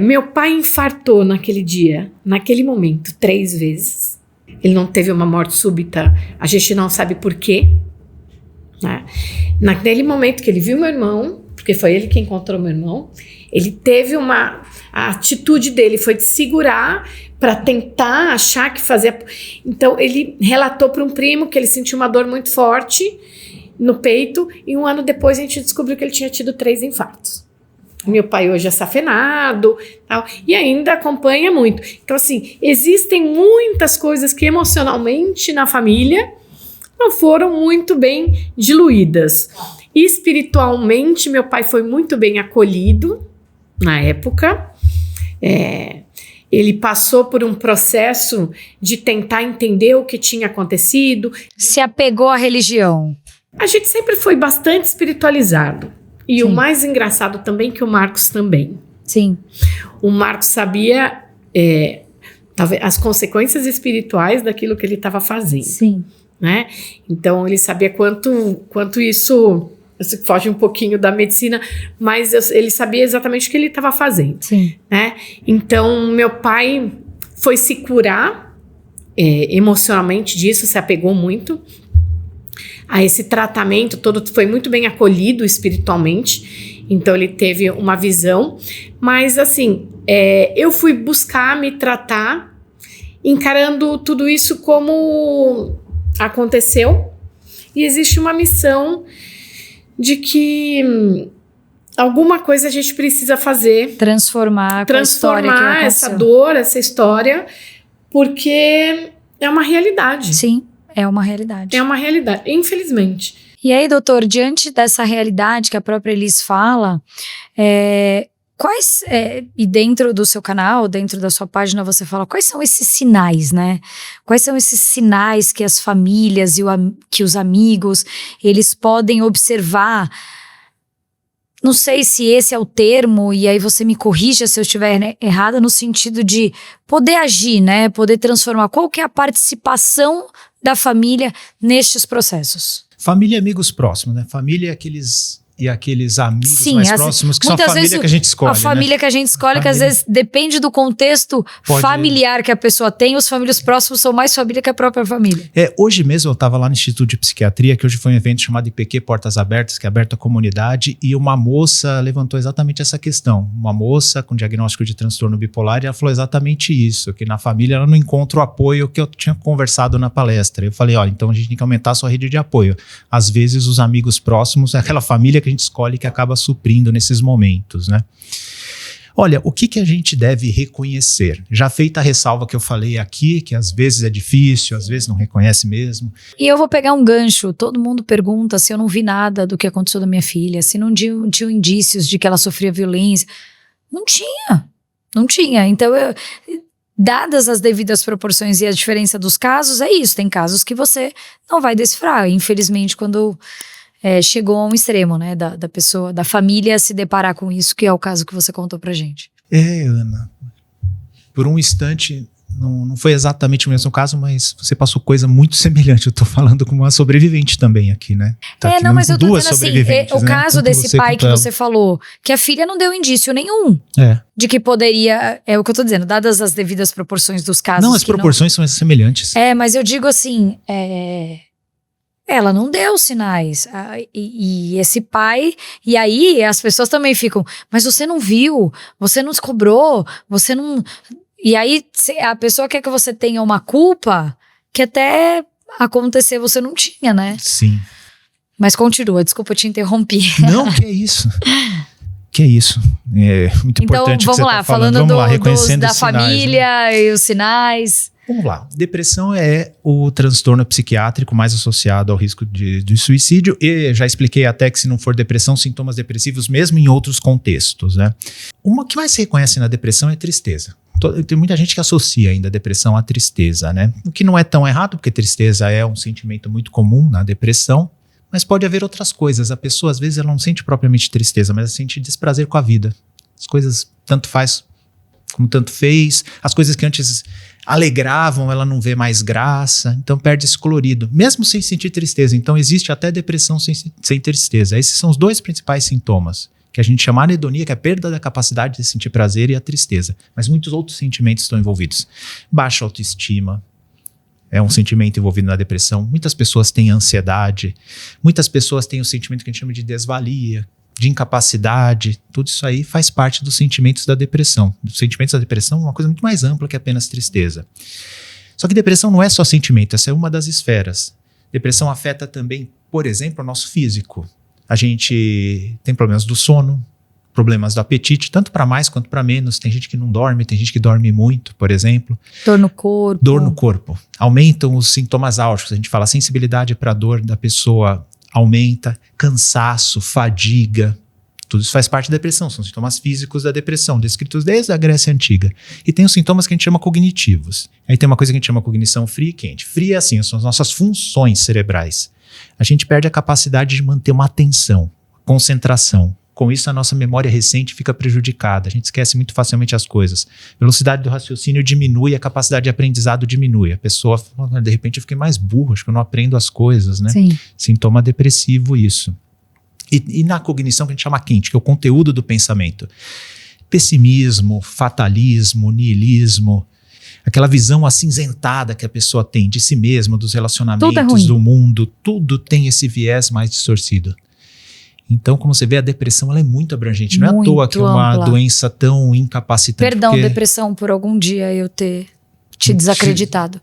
Meu pai infartou naquele dia, naquele momento, 3 vezes. Ele não teve uma morte súbita, a gente não sabe por quê. Né? Naquele momento que ele viu meu irmão, porque foi ele que encontrou meu irmão, ele teve a atitude dele foi de segurar para tentar achar que fazia. Então ele relatou para um primo que ele sentiu uma dor muito forte no peito e 1 ano depois a gente descobriu que ele tinha tido 3 infartos. Meu pai hoje é safenado, tal, e ainda acompanha muito. Então assim, existem muitas coisas que emocionalmente na família não foram muito bem diluídas. Espiritualmente, meu pai foi muito bem acolhido na época. Ele passou por um processo de tentar entender o que tinha acontecido. Se apegou à religião. A gente sempre foi bastante espiritualizado. E o mais engraçado também que o Marcos também. Sim. O Marcos sabia talvez as consequências espirituais daquilo que ele estava fazendo. Sim. Né? Então ele sabia quanto isso foge um pouquinho da medicina, mas ele sabia exatamente o que ele estava fazendo. Sim. Né? Então meu pai foi se curar emocionalmente disso, se apegou muito a esse tratamento todo, foi muito bem acolhido espiritualmente, então ele teve uma visão, mas assim, eu fui buscar me tratar encarando tudo isso como aconteceu, e existe uma missão de que alguma coisa a gente precisa fazer. Transformar essa dor, essa história, porque é uma realidade. Sim, é uma realidade. É uma realidade, infelizmente. E aí, doutor, diante dessa realidade que a própria Elis fala, Quais, e dentro do seu canal, dentro da sua página, você fala quais são esses sinais, né? Quais são esses sinais que as famílias e que os amigos, eles podem observar? Não sei se esse é o termo, e aí você me corrija se eu estiver errada, no sentido de poder agir, né? Poder transformar. Qual que é a participação da família nestes processos? Família e amigos próximos, né? Família e aqueles amigos Sim, mais próximos, que são a família que a gente escolhe. A família, né? Que a gente escolhe, que às vezes depende do contexto familiar que a pessoa tem, os famílias próximos são mais família que a própria família. Hoje mesmo eu estava lá no Instituto de Psiquiatria, que hoje foi um evento chamado IPQ Portas Abertas, que é aberto à comunidade, e uma moça levantou exatamente essa questão. Uma moça com diagnóstico de transtorno bipolar, e ela falou exatamente isso, que na família ela não encontra o apoio que eu tinha conversado na palestra. Eu falei, olha, então a gente tem que aumentar a sua rede de apoio. Às vezes os amigos próximos, aquela família que a gente escolhe que acaba suprindo nesses momentos, né? Olha, o que a gente deve reconhecer? Já feita a ressalva que eu falei aqui, que às vezes é difícil, às vezes não reconhece mesmo. E eu vou pegar um gancho. Todo mundo pergunta se eu não vi nada do que aconteceu da minha filha, se não tinha indícios de que ela sofria violência. Não tinha. Então, dadas as devidas proporções e a diferença dos casos, é isso. Tem casos que você não vai decifrar. Infelizmente, quando chegou a um extremo, né, da pessoa, da família se deparar com isso, que é o caso que você contou pra gente. Ana, por um instante, não foi exatamente o mesmo caso, mas você passou coisa muito semelhante. Eu tô falando com uma sobrevivente também aqui, né? Tá não, mas eu tô dizendo assim, o caso desse pai que você falou, que a filha não deu indício nenhum de que poderia, é o que eu tô dizendo, dadas as devidas proporções dos casos. Não, as proporções são semelhantes. Mas eu digo assim, ela não deu sinais. E esse pai... E aí as pessoas também ficam... Mas você não viu? Você não descobrou? Você não... E aí a pessoa quer que você tenha uma culpa que até acontecer você não tinha, né? Sim. Mas continua. Desculpa, eu te interrompi. Não, que é isso. Que é isso. É muito importante então, vamos lá. Falando reconhecendo da os sinais, família, né? E os sinais... Vamos lá. Depressão é o transtorno psiquiátrico mais associado ao risco de suicídio, e já expliquei até que se não for depressão, sintomas depressivos mesmo em outros contextos, né? Uma que mais se reconhece na depressão é tristeza. Tem muita gente que associa ainda a depressão à tristeza, né? O que não é tão errado, porque tristeza é um sentimento muito comum na depressão, mas pode haver outras coisas. A pessoa, às vezes, ela não sente propriamente tristeza, mas ela sente desprazer com a vida. As coisas tanto faz como tanto fez, as coisas que antes alegravam, ela não vê mais graça, então perde esse colorido, mesmo sem sentir tristeza. Então existe até depressão sem tristeza. Esses são os dois principais sintomas, que a gente chama anedonia, que é a perda da capacidade de sentir prazer, e a tristeza. Mas muitos outros sentimentos estão envolvidos. Baixa autoestima é um sentimento envolvido na depressão. Muitas pessoas têm ansiedade, muitas pessoas têm o sentimento que a gente chama de desvalia, de incapacidade. Tudo isso aí faz parte dos sentimentos da depressão. Os sentimentos da depressão é uma coisa muito mais ampla que apenas tristeza. Só que depressão não é só sentimento, essa é uma das esferas. Depressão afeta também, por exemplo, o nosso físico. A gente tem problemas do sono, problemas do apetite, tanto para mais quanto para menos. Tem gente que não dorme, tem gente que dorme muito, por exemplo. Dor no corpo. Dor no corpo. Aumentam os sintomas álgicos. A gente fala, a sensibilidade para a dor da pessoa aumenta, cansaço, fadiga, tudo isso faz parte da depressão, são sintomas físicos da depressão, descritos desde a Grécia Antiga. E tem os sintomas que a gente chama cognitivos. Aí tem uma coisa que a gente chama cognição fria e quente. Fria é assim, são as nossas funções cerebrais. A gente perde a capacidade de manter uma atenção, concentração. Com isso, a nossa memória recente fica prejudicada. A gente esquece muito facilmente as coisas. A velocidade do raciocínio diminui, a capacidade de aprendizado diminui. A pessoa fala, de repente eu fiquei mais burro, acho que eu não aprendo as coisas, né? Sim. Sintoma depressivo isso. E na cognição que a gente chama quente, que é o conteúdo do pensamento. Pessimismo, fatalismo, niilismo, aquela visão acinzentada que a pessoa tem de si mesma, dos relacionamentos, do mundo, tudo tem esse viés mais distorcido. Então, como você vê, a depressão ela é muito abrangente. Não é à toa que é uma doença tão incapacitante. Perdão, depressão, por algum dia eu ter te desacreditado.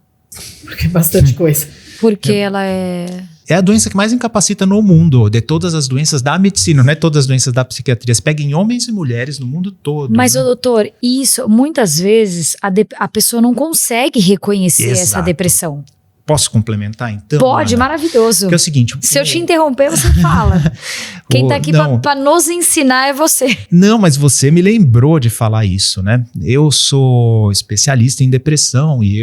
Porque é bastante coisa. Porque ela é... É a doença que mais incapacita no mundo, de todas as doenças da medicina, não é todas as doenças da psiquiatria. Você pega em homens e mulheres no mundo todo. Mas, doutor, isso, muitas vezes, a pessoa não consegue reconhecer essa depressão. Posso complementar, então? Pode, Ana? maravilhoso. Que é o seguinte... Se eu te interromper, você fala. Quem tá aqui pra nos ensinar é você. Não, mas você me lembrou de falar isso, né? Eu sou especialista em depressão e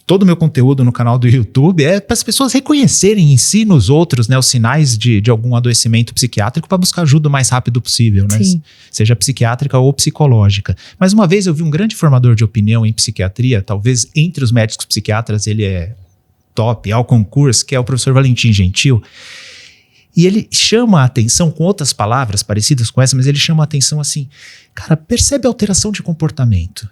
todo o meu conteúdo no canal do YouTube é para as pessoas reconhecerem em si nos outros, né, os sinais de algum adoecimento psiquiátrico para buscar ajuda o mais rápido possível, né? Sim. Seja psiquiátrica ou psicológica. Mas uma vez eu vi um grande formador de opinião em psiquiatria, talvez entre os médicos psiquiatras ele é top, ao concurso, que é o professor Valentim Gentil. E ele chama a atenção com outras palavras parecidas com essa, mas ele chama a atenção assim, cara, percebe a alteração de comportamento.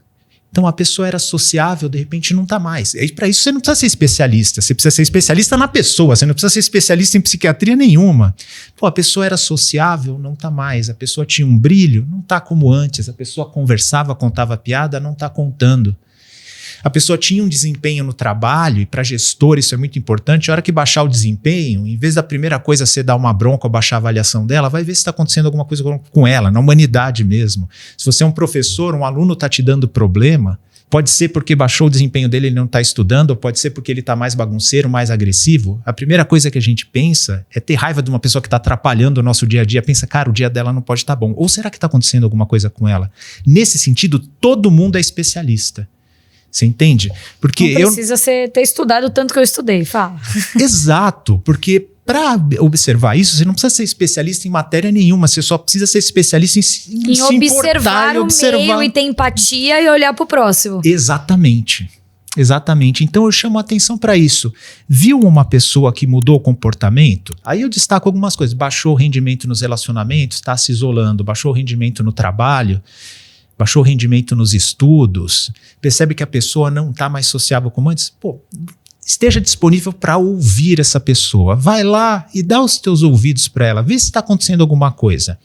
Então a pessoa era sociável, de repente não está mais. E para isso você não precisa ser especialista, você precisa ser especialista na pessoa, você não precisa ser especialista em psiquiatria nenhuma. Pô, a pessoa era sociável, não está mais. A pessoa tinha um brilho, não está como antes. A pessoa conversava, contava piada, não está contando. A pessoa tinha um desempenho no trabalho, e para gestor isso é muito importante. A hora que baixar o desempenho, em vez da primeira coisa ser dar uma bronca ou baixar a avaliação dela, vai ver se está acontecendo alguma coisa com ela, na humanidade mesmo. Se você é um professor, um aluno está te dando problema, pode ser porque baixou o desempenho dele e ele não está estudando, ou pode ser porque ele está mais bagunceiro, mais agressivo. A primeira coisa que a gente pensa é ter raiva de uma pessoa que está atrapalhando o nosso dia a dia. Pensa, cara, o dia dela não pode estar bom. Ou será que está acontecendo alguma coisa com ela? Nesse sentido, todo mundo é especialista. Você entende? Porque não precisa ter estudado o tanto que eu estudei, fala. Exato, porque para observar isso, você não precisa ser especialista em matéria nenhuma, você só precisa ser especialista em se observar o meio e ter empatia e olhar para o próximo. Exatamente. Então eu chamo a atenção para isso. Viu uma pessoa que mudou o comportamento? Aí eu destaco algumas coisas. Baixou o rendimento nos relacionamentos, está se isolando, baixou o rendimento no trabalho, baixou o rendimento nos estudos, percebe que a pessoa não está mais sociável como antes, pô, esteja disponível para ouvir essa pessoa. Vai lá e dá os teus ouvidos para ela, vê se está acontecendo alguma coisa.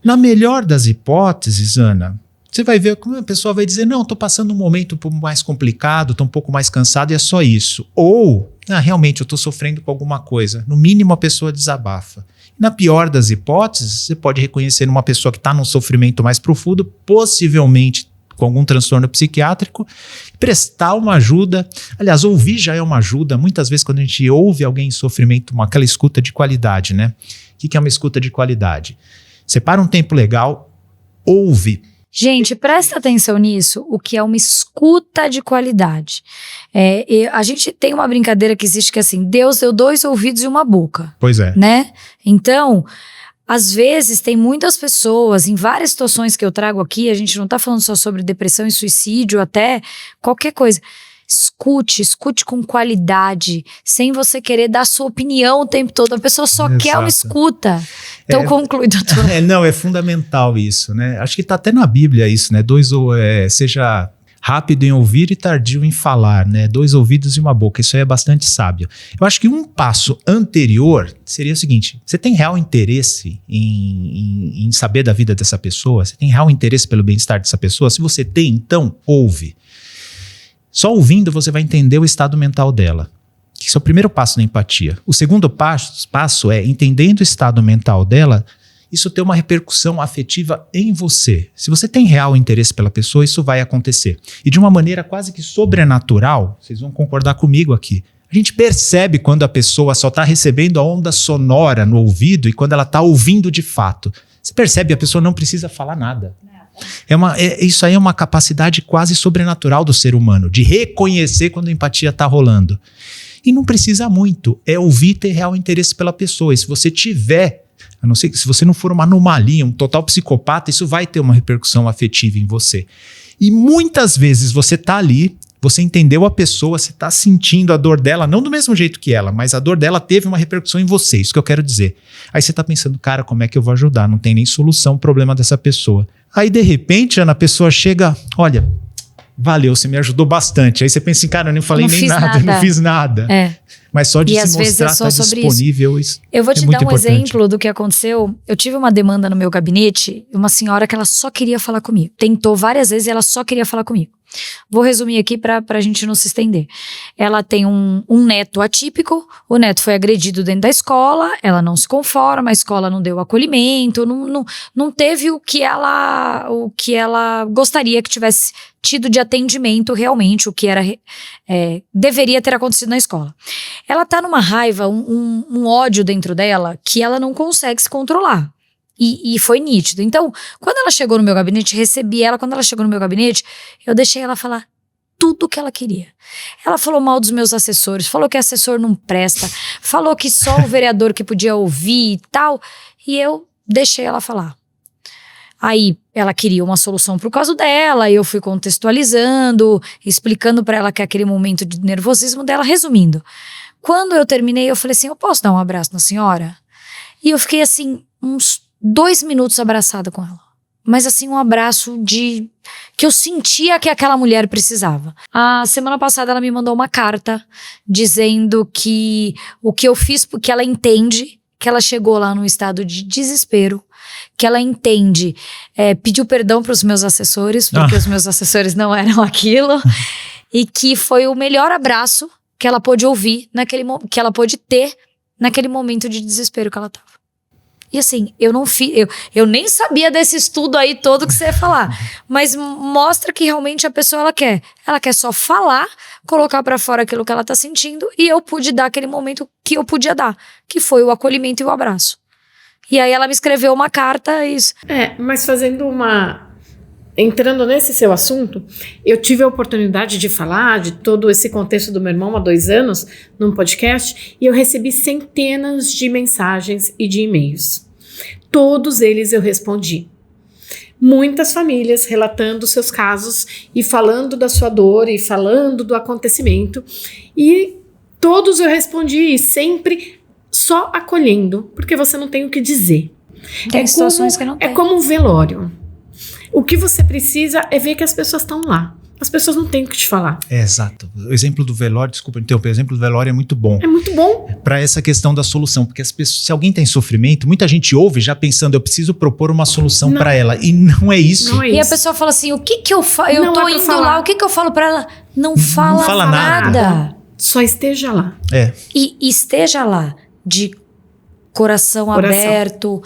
Na melhor das hipóteses, Ana, você vai ver como a pessoa vai dizer, não, estou passando um momento um pouco mais complicado, estou um pouco mais cansado e é só isso. Ou, realmente eu estou sofrendo com alguma coisa. No mínimo a pessoa desabafa. Na pior das hipóteses, você pode reconhecer uma pessoa que está num sofrimento mais profundo, possivelmente com algum transtorno psiquiátrico, prestar uma ajuda. Aliás, ouvir já é uma ajuda. Muitas vezes quando a gente ouve alguém em sofrimento, aquela escuta de qualidade, né? O que é uma escuta de qualidade? Separa um tempo legal, ouve. Gente, presta atenção nisso, o que é uma escuta de qualidade. A gente tem uma brincadeira que existe que é assim, Deus deu 2 ouvidos e uma boca. Pois é. Né? Então, às vezes tem muitas pessoas, em várias situações que eu trago aqui, a gente não tá falando só sobre depressão e suicídio, até qualquer coisa. Escute com qualidade, sem você querer dar sua opinião o tempo todo. A pessoa só quer uma escuta. Então conclui, doutor. Não, é fundamental isso, né? Acho que tá até na Bíblia isso, né? Seja rápido em ouvir e tardio em falar, né? 2 ouvidos e uma boca. Isso aí é bastante sábio. Eu acho que um passo anterior seria o seguinte: você tem real interesse em saber da vida dessa pessoa? Você tem real interesse pelo bem-estar dessa pessoa? Se você tem, então ouve. Só ouvindo você vai entender o estado mental dela. Esse é o primeiro passo da empatia. O segundo passo é, entendendo o estado mental dela, isso ter uma repercussão afetiva em você. Se você tem real interesse pela pessoa, isso vai acontecer. E de uma maneira quase que sobrenatural, vocês vão concordar comigo aqui, a gente percebe quando a pessoa só está recebendo a onda sonora no ouvido e quando ela está ouvindo de fato. Você percebe, a pessoa não precisa falar nada. Isso aí é uma capacidade quase sobrenatural do ser humano, de reconhecer quando a empatia está rolando. E não precisa muito, é ouvir e ter real interesse pela pessoa. E se você tiver, a não ser que se você não for uma anomalia, um total psicopata, isso vai ter uma repercussão afetiva em você. E muitas vezes você está ali, você entendeu a pessoa, você está sentindo a dor dela, não do mesmo jeito que ela, mas a dor dela teve uma repercussão em você, isso que eu quero dizer. Aí você está pensando, cara, como é que eu vou ajudar? Não tem nem solução o problema dessa pessoa. Aí de repente, Ana, a pessoa chega, olha, valeu, você me ajudou bastante. Aí você pensa assim, cara, eu nem falei nem nada, não fiz nada. Mas só de se mostrar estar disponível, isso eu vou te dar um importante. Exemplo do que aconteceu. Eu tive uma demanda no meu gabinete, uma senhora que ela só queria falar comigo. Tentou várias vezes e ela só queria falar comigo. Vou resumir aqui pra gente não se estender. Ela tem um neto atípico, o neto foi agredido dentro da escola, ela não se conforma, a escola não deu acolhimento, não teve o que ela gostaria que tivesse tido de atendimento realmente, o que deveria ter acontecido na escola. Ela tá numa raiva, um ódio dentro dela que ela não consegue se controlar. E foi nítido. Então, quando ela chegou no meu gabinete, recebi ela. Quando ela chegou no meu gabinete, eu deixei ela falar tudo o que ela queria. Ela falou mal dos meus assessores, falou que assessor não presta, falou que só o vereador que podia ouvir e tal. E eu deixei ela falar. Aí ela queria uma solução pro caso dela, eu fui contextualizando, explicando pra ela que aquele momento de nervosismo dela, resumindo. Quando eu terminei, eu falei assim, eu posso dar um abraço na senhora? E eu fiquei assim, uns 2 minutos abraçada com ela. Mas assim, um abraço que eu sentia que aquela mulher precisava. A semana passada ela me mandou uma carta dizendo que o que eu fiz, porque ela entende que ela chegou lá num estado de desespero, que ela entende, pediu perdão para os meus assessores, porque os meus assessores não eram aquilo, e que foi o melhor abraço que ela pôde ouvir, que ela pôde ter naquele momento de desespero que ela estava. E assim, eu nem sabia desse estudo aí todo que você ia falar, mas mostra que realmente a pessoa ela quer só falar, colocar pra fora aquilo que ela tá sentindo, e eu pude dar aquele momento que eu podia dar, que foi o acolhimento e o abraço. E aí ela me escreveu uma carta, isso. Mas entrando nesse seu assunto, eu tive a oportunidade de falar de todo esse contexto do meu irmão há 2 anos, num podcast, e eu recebi centenas de mensagens e de e-mails. Todos eles eu respondi. Muitas famílias relatando seus casos e falando da sua dor e falando do acontecimento. E todos eu respondi, e sempre só acolhendo, porque você não tem o que dizer. Tem situações que não tem. É como um velório. O que você precisa é ver que as pessoas estão lá. As pessoas não têm o que te falar. Exato. O exemplo do velório, desculpa interromper, o exemplo do velório é muito bom. É muito bom. Para essa questão da solução, porque as pessoas, se alguém tem sofrimento, muita gente ouve já pensando, eu preciso propor uma solução para ela. E não é isso. Não é e isso. a pessoa fala assim, o que eu falo? Eu Não tô é pra indo falar. lá, o que eu falo para ela? Não fala nada. Só esteja lá. E esteja lá, de coração aberto,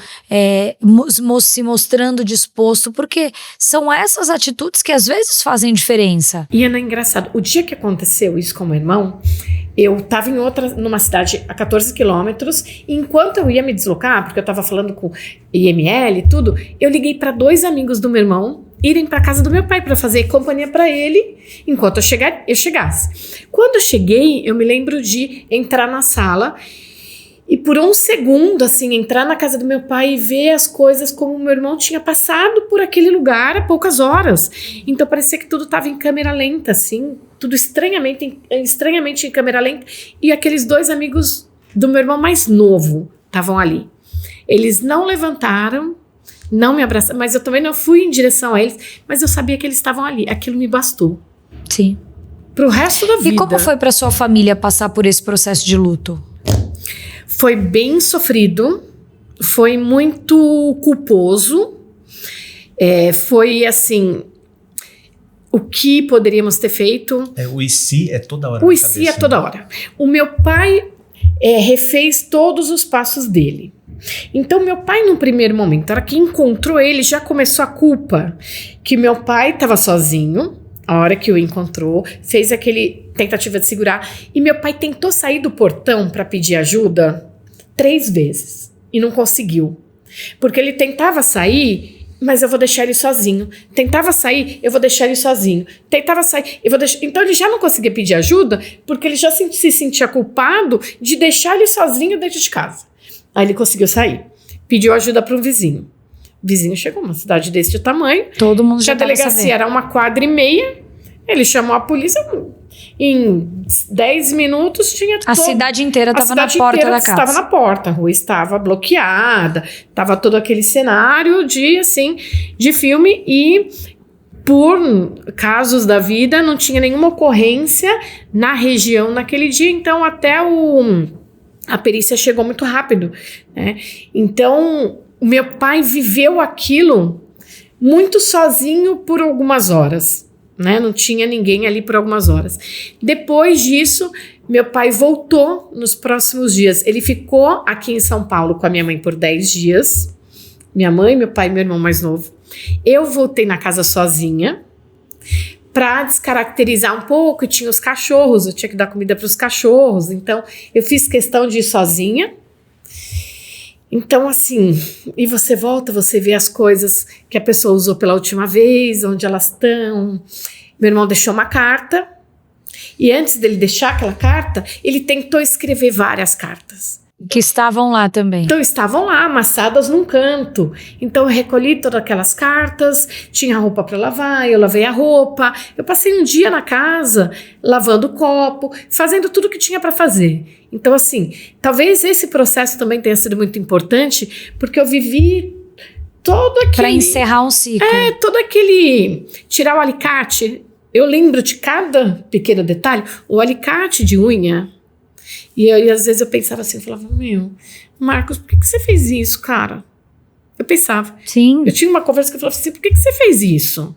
se mostrando disposto, porque são essas atitudes que às vezes fazem diferença. E é engraçado, o dia que aconteceu isso com o meu irmão, eu tava numa cidade a 14 quilômetros, e enquanto eu ia me deslocar, porque eu tava falando com IML e tudo, eu liguei para 2 amigos do meu irmão irem para casa do meu pai para fazer companhia para ele enquanto eu chegasse. Quando eu cheguei, eu me lembro de entrar na sala e por um segundo, assim, entrar na casa do meu pai e ver as coisas como o meu irmão tinha passado por aquele lugar há poucas horas. Então parecia que tudo estava em câmera lenta, assim, tudo estranhamente em câmera lenta. E aqueles 2 amigos do meu irmão mais novo estavam ali. Eles não levantaram, não me abraçaram, mas eu também não fui em direção a eles, mas eu sabia que eles estavam ali. Aquilo me bastou. Sim. Pro resto da vida. E como foi pra sua família passar por esse processo de luto? Foi bem sofrido, foi muito culposo, foi assim, o que poderíamos ter feito? O e se é toda hora. O e se é toda hora. O meu pai refez todos os passos dele. Então meu pai no primeiro momento, a hora que encontrou ele, já começou a culpa, que meu pai estava sozinho. A hora que o encontrou, fez aquele tentativa de segurar. E meu pai tentou sair do portão para pedir ajuda 3 vezes. E não conseguiu. Porque ele tentava sair, mas eu vou deixar ele sozinho. Tentava sair, eu vou deixar ele sozinho. Tentava sair, eu vou deixar... Então ele já não conseguia pedir ajuda, porque ele já se sentia culpado de deixar ele sozinho dentro de casa. Aí ele conseguiu sair. Pediu ajuda para um vizinho. O vizinho chegou, uma cidade desse tamanho. Todo mundo já a delegacia era 1,5 quadra. Ele chamou a polícia. Em 10 minutos tinha a cidade inteira estava na porta da casa. Estava na porta, a rua estava bloqueada, estava todo aquele cenário de filme, e por casos da vida não tinha nenhuma ocorrência na região naquele dia, então até a perícia chegou muito rápido, né? Então o meu pai viveu aquilo muito sozinho por algumas horas, né? Não tinha ninguém ali por algumas horas. Depois disso, meu pai voltou nos próximos dias. Ele ficou aqui em São Paulo com a minha mãe por 10 dias. Minha mãe, meu pai e meu irmão mais novo. Eu voltei na casa sozinha para descaracterizar um pouco. Tinha os cachorros, eu tinha que dar comida para os cachorros. Então, eu fiz questão de ir sozinha. Então, assim, e você volta, você vê as coisas que a pessoa usou pela última vez, onde elas estão. Meu irmão deixou uma carta, e antes dele deixar aquela carta, ele tentou escrever várias cartas. Que estavam lá também. Então, estavam lá, amassadas num canto. Então, eu recolhi todas aquelas cartas, tinha roupa para lavar, eu lavei a roupa. Eu passei um dia na casa, lavando o copo, fazendo tudo o que tinha para fazer. Então, assim, talvez esse processo também tenha sido muito importante, porque eu vivi todo aquele... Para encerrar um ciclo. Todo aquele... Tirar o alicate. Eu lembro de cada pequeno detalhe. O alicate de unha... E às vezes eu pensava assim, eu falava, Marcos, por que você fez isso, cara? Eu pensava. Sim. Eu tinha uma conversa que eu falava assim, por que você fez isso?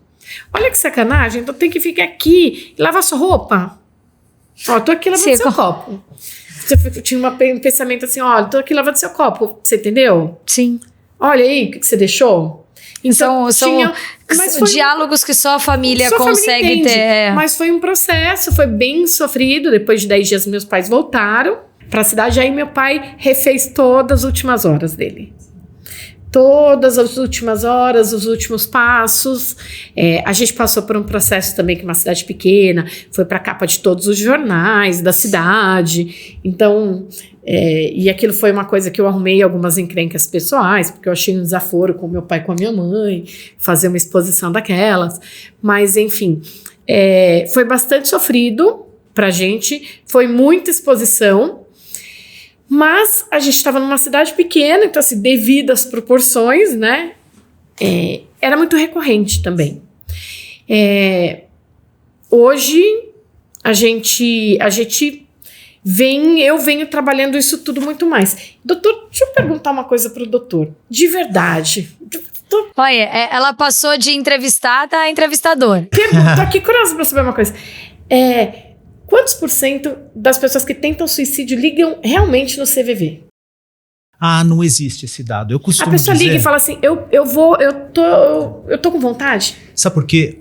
Olha que sacanagem, então tem que ficar aqui e lavar sua roupa. Ó, tô aqui lavando seu copo. Eu tinha um pensamento assim, olha, tô aqui lavando seu copo, você entendeu? Sim. Olha aí, o que você deixou? Então, são diálogos que só a família consegue ter. Mas foi um processo, foi bem sofrido. Depois de 10 dias, meus pais voltaram para a cidade. Aí meu pai refez todas as últimas horas dele. Todas as últimas horas, os últimos passos. A gente passou por um processo também, que é uma cidade pequena, foi para a capa de todos os jornais da cidade. Então... e aquilo foi uma coisa que eu arrumei algumas encrencas pessoais, porque eu achei um desaforo com meu pai e com a minha mãe, fazer uma exposição daquelas, mas enfim, foi bastante sofrido pra gente, foi muita exposição, mas a gente estava numa cidade pequena, então assim, devido às proporções, né, era muito recorrente também. Hoje, eu venho trabalhando isso tudo muito mais. Doutor, deixa eu perguntar uma coisa pro doutor. De verdade. Olha, ela passou de entrevistada a entrevistador. Tô aqui curiosa pra saber uma coisa. Quantos % das pessoas que tentam suicídio ligam realmente no CVV? Não existe esse dado. Eu costumo dizer... A pessoa liga e fala assim, eu tô com vontade. Sabe por quê?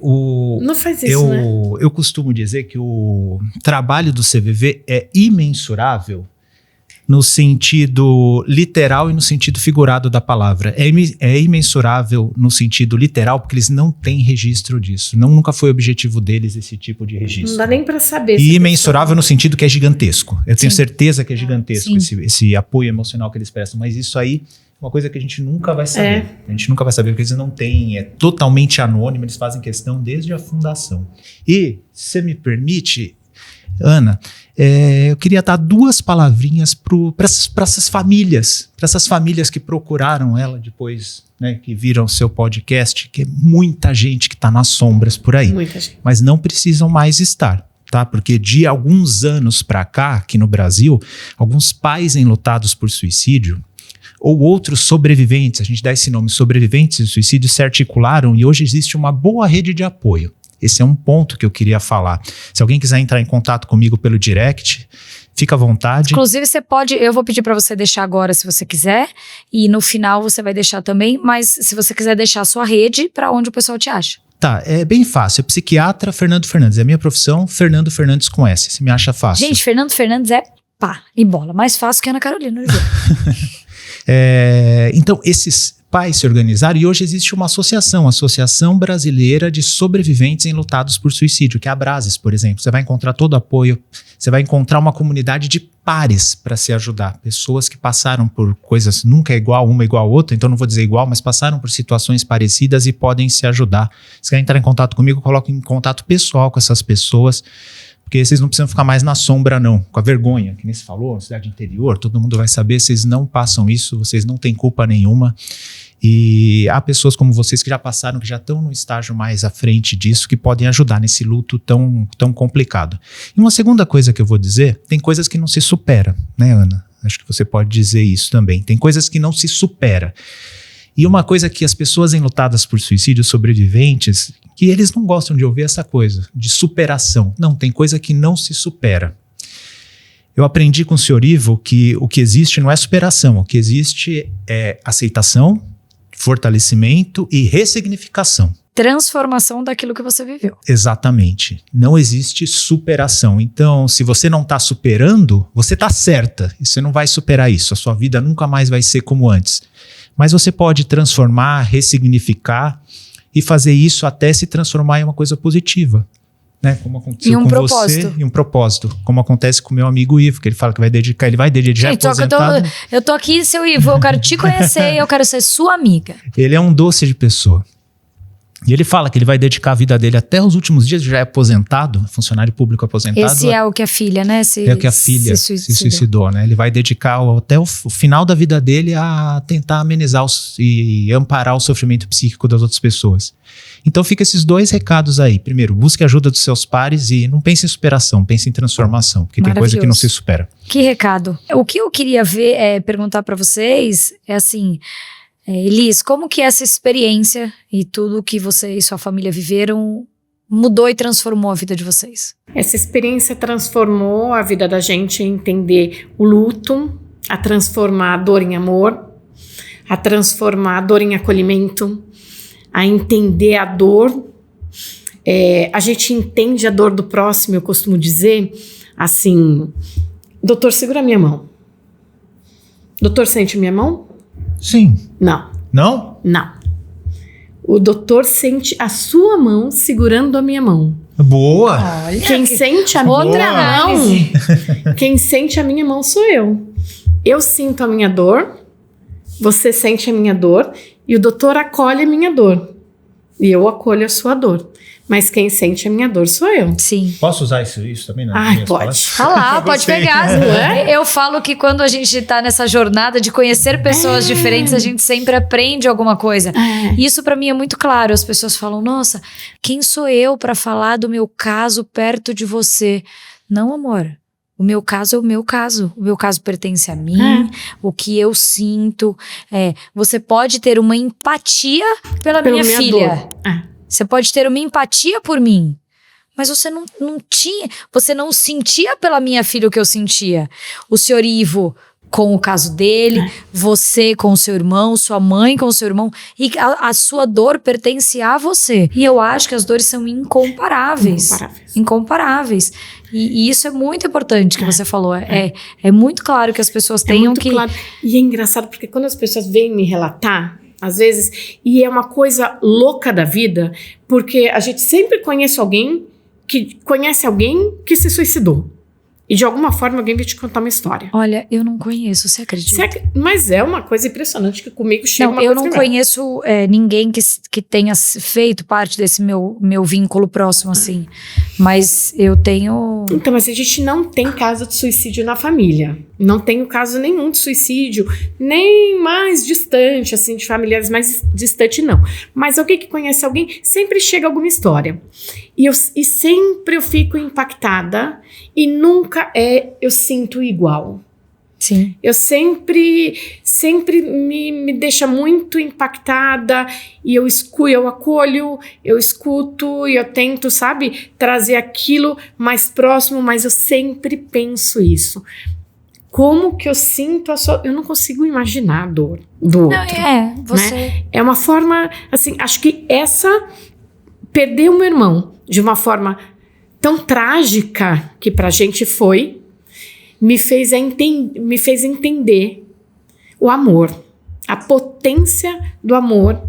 Não faz isso, né? Eu costumo dizer que o trabalho do CVV é imensurável no sentido literal e no sentido figurado da palavra. É imensurável no sentido literal porque eles não têm registro disso. Nunca foi objetivo deles esse tipo de registro. Não dá nem para saber. E imensurável no sentido que é gigantesco. Eu tenho certeza que é gigantesco esse apoio emocional que eles prestam. Mas isso aí é uma coisa que a gente nunca vai saber. A gente nunca vai saber porque eles não têm, é totalmente anônimo, eles fazem questão desde a fundação. E, se você me permite, Ana, eu queria dar 2 palavrinhas para essas famílias que procuraram ela depois, né, que viram seu podcast, que é muita gente que está nas sombras por aí, mas não precisam mais estar, tá? Porque de alguns anos para cá, aqui no Brasil, alguns pais enlutados por suicídio ou outros sobreviventes, a gente dá esse nome, sobreviventes de suicídio, se articularam e hoje existe uma boa rede de apoio. Esse é um ponto que eu queria falar. Se alguém quiser entrar em contato comigo pelo direct, fica à vontade. Inclusive, você pode... Eu vou pedir para você deixar agora, se você quiser. E no final, você vai deixar também. Mas se você quiser deixar a sua rede, para onde o pessoal te acha? Tá, é bem fácil. É psiquiatra Fernando Fernandes. É a minha profissão, Fernando Fernandes com S. Você me acha fácil. Gente, Fernando Fernandes é pá e bola. Mais fácil que a Ana Carolina Oliveira. Então, esses pais se organizaram e hoje existe uma associação, a Associação Brasileira de Sobreviventes Enlutados por Suicídio, que é a Abrases, por exemplo. Você vai encontrar todo apoio, você vai encontrar uma comunidade de pares para se ajudar. Pessoas que passaram por coisas, nunca é igual, uma igual a outra, então não vou dizer igual, mas passaram por situações parecidas e podem se ajudar. Se quer entrar em contato comigo, coloque em contato pessoal com essas pessoas, porque vocês não precisam ficar mais na sombra não, com a vergonha, que nem se falou, cidade interior, todo mundo vai saber, vocês não passam isso, vocês não têm culpa nenhuma. E há pessoas como vocês que já passaram, que já estão no estágio mais à frente disso, que podem ajudar nesse luto tão complicado. E uma segunda coisa que eu vou dizer, tem coisas que não se supera, né, Ana? Acho que você pode dizer isso também. Tem coisas que não se supera. E uma coisa que as pessoas enlutadas por suicídio, sobreviventes, que eles não gostam de ouvir essa coisa, de superação. Não, tem coisa que não se supera. Eu aprendi com o Sr. Ivo que o que existe não é superação, o que existe é aceitação, fortalecimento e ressignificação. Transformação daquilo que você viveu. Exatamente. Não existe superação. Então, se você não está superando, você está certa. E você não vai superar isso. A sua vida nunca mais vai ser como antes. Mas você pode transformar, ressignificar e fazer isso até se transformar em uma coisa positiva. Né? Como aconteceu com você. E um propósito. Como acontece com o meu amigo Ivo, que ele fala que vai dedicar. Ele vai dedicar, gente, aposentado. Eu tô aqui, seu Ivo, eu quero te conhecer, eu quero ser sua amiga. Ele é um doce de pessoa. E ele fala que ele vai dedicar a vida dele até os últimos dias, já é aposentado, funcionário público aposentado. Esse é o que a filha, né? É o que a filha se suicidou, né? Ele vai dedicar até o final da vida dele a tentar amenizar e amparar o sofrimento psíquico das outras pessoas. Então fica esses 2 recados aí. Primeiro, busque a ajuda dos seus pares e não pense em superação, pense em transformação, porque tem coisa que não se supera. Que recado. O que eu queria perguntar para vocês é assim... Elis, como que essa experiência e tudo que você e sua família viveram mudou e transformou a vida de vocês? Essa experiência transformou a vida da gente a entender o luto, a transformar a dor em amor, a transformar a dor em acolhimento, a entender a dor. A gente entende a dor do próximo, eu costumo dizer assim, doutor, segura a minha mão. Doutor, sente minha mão? Sim. Não. Não? Não. O doutor sente a sua mão segurando a minha mão. Boa! Olha, quem sente a outra mão, quem sente a minha mão sou eu. Eu sinto a minha dor, você sente a minha dor e o doutor acolhe a minha dor. E eu acolho a sua dor. Mas quem sente a minha dor sou eu. Sim. Posso usar isso também? Ai, pode. Pode pegar. Eu falo que quando a gente tá nessa jornada de conhecer pessoas diferentes, a gente sempre aprende alguma coisa. Isso pra mim é muito claro. As pessoas falam, nossa, quem sou eu pra falar do meu caso perto de você? Não, amor. O meu caso é o meu caso. O meu caso pertence a mim, o que eu sinto. Você pode ter uma empatia pela minha filha. Você pode ter uma empatia por mim, mas você não tinha, você não sentia pela minha filha o que eu sentia. O Sr. Ivo com o caso dele, você com o seu irmão, sua mãe com o seu irmão, e a sua dor pertence a você. E eu acho que as dores são incomparáveis. Incomparáveis. E isso é muito importante que você falou. É muito claro que as pessoas tenham que... Claro. E é engraçado porque quando as pessoas vêm me relatar, às vezes, e é uma coisa louca da vida, porque a gente sempre conhece alguém que se suicidou. E de alguma forma alguém vai te contar uma história. Olha, eu não conheço, você acredita? Mas é uma coisa impressionante que comigo chega uma coisa. Eu não conheço ninguém que tenha feito parte desse meu vínculo próximo, assim. Mas eu tenho... Então, mas a gente não tem caso de suicídio na família. Não tenho caso nenhum de suicídio, nem mais distante, assim, de familiares mais distante, não. Mas alguém que conhece alguém, sempre chega alguma história. E sempre eu fico impactada e nunca eu sinto igual. Sim. Eu sempre me deixa muito impactada e eu acolho, eu escuto e eu tento, sabe, trazer aquilo mais próximo, mas eu sempre penso isso. Como que eu sinto eu não consigo imaginar a dor do outro. Você... Né? É uma forma, assim, acho que perder o meu irmão de uma forma tão trágica que pra gente foi, me fez entender o amor, a potência do amor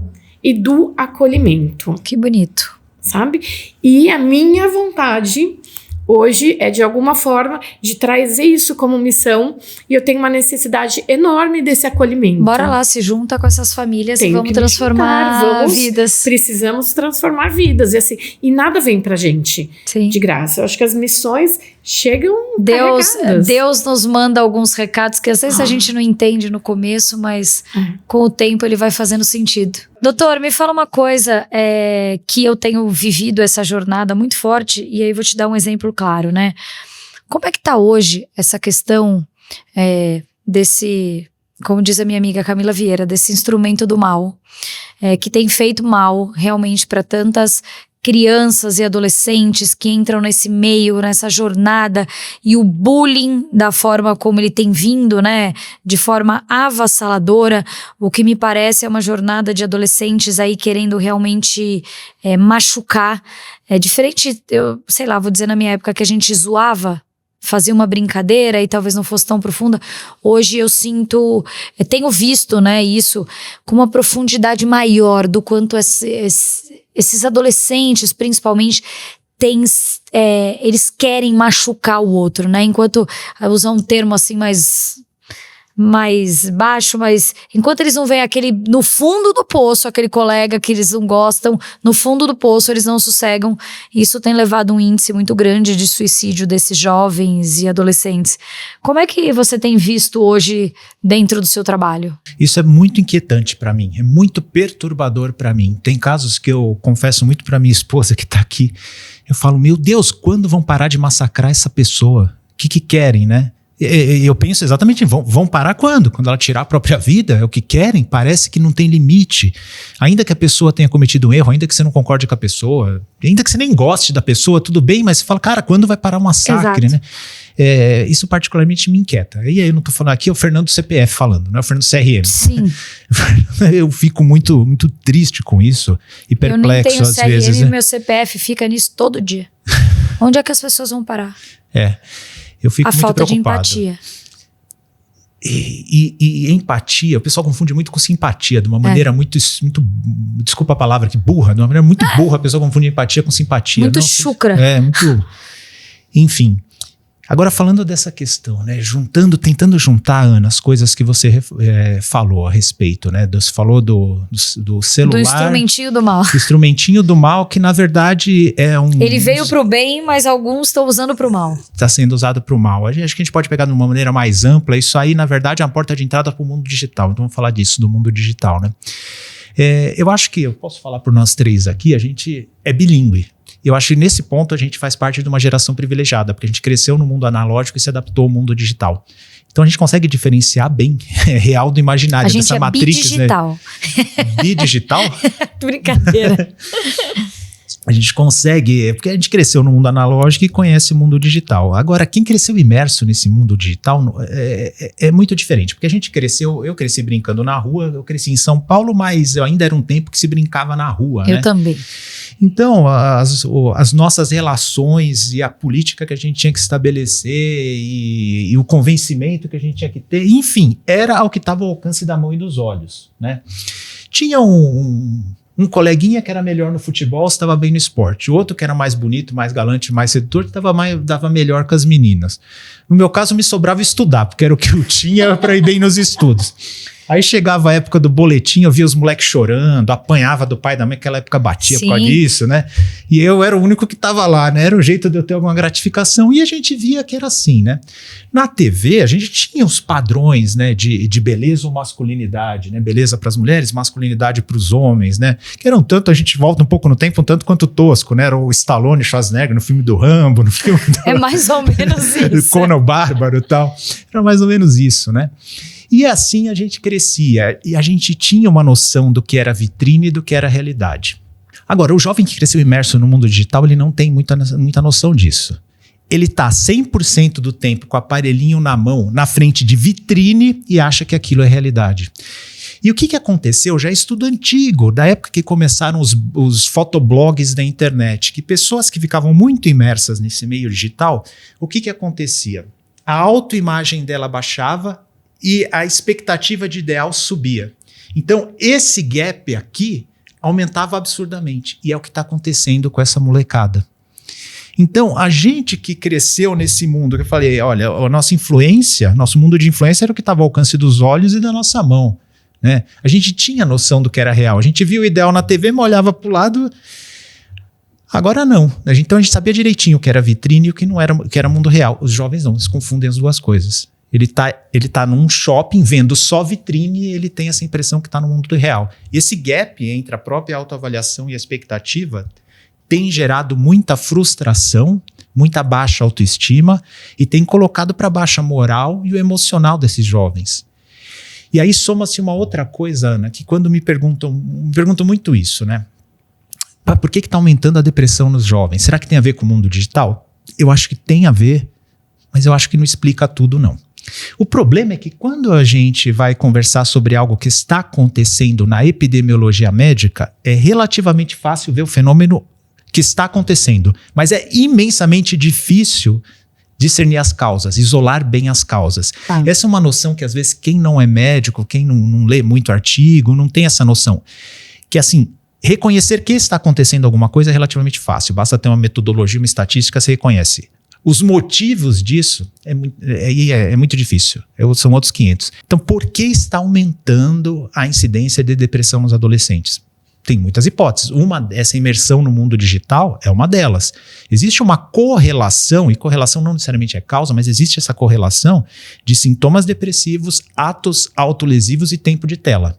e do acolhimento. Que bonito. Sabe? E a minha vontade hoje é de alguma forma de trazer isso como missão e eu tenho uma necessidade enorme desse acolhimento. Bora lá, se junta com essas famílias e vamos transformar vidas. Precisamos transformar vidas e nada vem pra gente de graça. Eu acho que as missões chegam carregadas. Deus nos manda alguns recados que às vezes a gente não entende no começo, mas com o tempo ele vai fazendo sentido. Doutor, me fala uma coisa que eu tenho vivido essa jornada muito forte, e aí vou te dar um exemplo claro, né? Como é que tá hoje essa questão desse como diz a minha amiga Camila Vieira, desse instrumento do mal, que tem feito mal realmente para tantas crianças e adolescentes que entram nesse meio, nessa jornada, e o bullying da forma como ele tem vindo, né, de forma avassaladora, o que me parece é uma jornada de adolescentes aí querendo realmente machucar. É diferente, eu sei lá, vou dizer na minha época que a gente zoava, fazia uma brincadeira e talvez não fosse tão profunda. Hoje eu tenho visto, né, isso com uma profundidade maior do quanto esses adolescentes, principalmente, eles querem machucar o outro, né? Enquanto, usar um termo assim mais baixo, mas enquanto eles não veem no fundo do poço, aquele colega que eles não gostam, no fundo do poço eles não sossegam. Isso tem levado um índice muito grande de suicídio desses jovens e adolescentes. Como é que você tem visto hoje dentro do seu trabalho? Isso é muito inquietante para mim, é muito perturbador para mim. Tem casos que eu confesso muito para minha esposa que tá aqui. Eu falo, meu Deus, quando vão parar de massacrar essa pessoa? O que querem, né? Eu penso exatamente, vão parar quando? Quando ela tirar a própria vida? É o que querem? Parece que não tem limite. Ainda que a pessoa tenha cometido um erro, ainda que você não concorde com a pessoa, ainda que você nem goste da pessoa, tudo bem, mas você fala, cara, quando vai parar um massacre, né? Isso particularmente me inquieta. E aí eu não tô falando aqui, é o Fernando CPF falando, não é o Fernando CRM. Sim. Eu fico muito, muito triste com isso e perplexo às vezes. Eu nem tenho CRM, meu CPF fica nisso todo dia. Onde é que as pessoas vão parar? Eu fico muito falta preocupado. De empatia. E empatia, o pessoal confunde muito com simpatia, de uma maneira muito, desculpa a palavra aqui, burra, de uma maneira muito burra, a pessoa confunde empatia com simpatia. Muito chucra. Muito... Enfim. Agora, falando dessa questão, né, tentando juntar, Ana, as coisas que você falou a respeito, né, você falou do celular. Do instrumentinho do mal. Do instrumentinho do mal, que na verdade é um... Ele veio pro bem, mas alguns estão usando pro mal. Está sendo usado pro mal. Acho que a gente pode pegar de uma maneira mais ampla, isso aí, na verdade, é uma porta de entrada pro mundo digital. Então, vamos falar disso, do mundo digital, né. Eu acho que, eu posso falar por nós três aqui, a gente é bilíngue. Eu acho que nesse ponto a gente faz parte de uma geração privilegiada, porque a gente cresceu no mundo analógico e se adaptou ao mundo digital. Então a gente consegue diferenciar bem real do imaginário. A gente dessa é matrix, bidigital. Né? Bidigital? Brincadeira. A gente consegue, porque a gente cresceu no mundo analógico e conhece o mundo digital. Agora, quem cresceu imerso nesse mundo digital é muito diferente, porque eu cresci brincando na rua, eu cresci em São Paulo, mas eu ainda era um tempo que se brincava na rua, Eu também. Então, as nossas relações e a política que a gente tinha que estabelecer e o convencimento que a gente tinha que ter, enfim, era ao que estava ao alcance da mão e dos olhos, né? Tinha um coleguinha que era melhor no futebol, estava bem no esporte. O outro que era mais bonito, mais galante, mais sedutor, dava melhor com as meninas. No meu caso, me sobrava estudar, porque era o que eu tinha para ir bem nos estudos. Aí chegava a época do boletim, eu via os moleques chorando, apanhava do pai e da mãe, aquela época batia por causa disso, né? E eu era o único que tava lá, né? Era o jeito de eu ter alguma gratificação. E a gente via que era assim, né? Na TV, a gente tinha os padrões, né? De beleza ou masculinidade, né? Beleza para as mulheres, masculinidade para os homens, né? Que eram tanto, a gente volta um pouco no tempo, um tanto quanto tosco, né? Era o Stallone e Schwarzenegger no filme do Rambo, no filme do... É mais ou menos isso. Conan o Bárbaro e tal. Era mais ou menos isso, né? E assim a gente crescia e a gente tinha uma noção do que era vitrine e do que era realidade. Agora, o jovem que cresceu imerso no mundo digital, ele não tem muita noção disso. Ele está 100% do tempo com o aparelhinho na mão, na frente de vitrine e acha que aquilo é realidade. E o que aconteceu? Já é estudo antigo, da época que começaram os fotoblogs da internet, que pessoas que ficavam muito imersas nesse meio digital, o que acontecia? A autoimagem dela baixava e a expectativa de ideal subia. Então, esse gap aqui aumentava absurdamente. E é o que está acontecendo com essa molecada. Então, a gente que cresceu nesse mundo, que eu falei, olha, a nossa influência, nosso mundo de influência era o que estava ao alcance dos olhos e da nossa mão, né? A gente tinha noção do que era real. A gente via o ideal na TV, mas olhava para o lado. Agora não. Então, a gente sabia direitinho o que era vitrine e o que não era, o que era mundo real. Os jovens não, eles confundem as duas coisas. Ele tá num shopping vendo só vitrine e ele tem essa impressão que está no mundo real. E esse gap entre a própria autoavaliação e a expectativa tem gerado muita frustração, muita baixa autoestima e tem colocado para baixa a moral e o emocional desses jovens. E aí soma-se uma outra coisa, Ana, que quando me perguntam muito isso, né? Por que está aumentando a depressão nos jovens? Será que tem a ver com o mundo digital? Eu acho que tem a ver, mas eu acho que não explica tudo, não. O problema é que quando a gente vai conversar sobre algo que está acontecendo na epidemiologia médica, é relativamente fácil ver o fenômeno que está acontecendo, mas é imensamente difícil discernir as causas, isolar bem as causas. Essa é uma noção que às vezes quem não é médico, quem não lê muito artigo, não tem essa noção. Que assim, reconhecer que está acontecendo alguma coisa é relativamente fácil, basta ter uma metodologia, uma estatística, você reconhece. Os motivos disso é muito difícil, são outros 500. Então, por que está aumentando a incidência de depressão nos adolescentes? Tem muitas hipóteses. Essa imersão no mundo digital é uma delas. Existe uma correlação, e correlação não necessariamente é causa, mas existe essa correlação de sintomas depressivos, atos autolesivos e tempo de tela.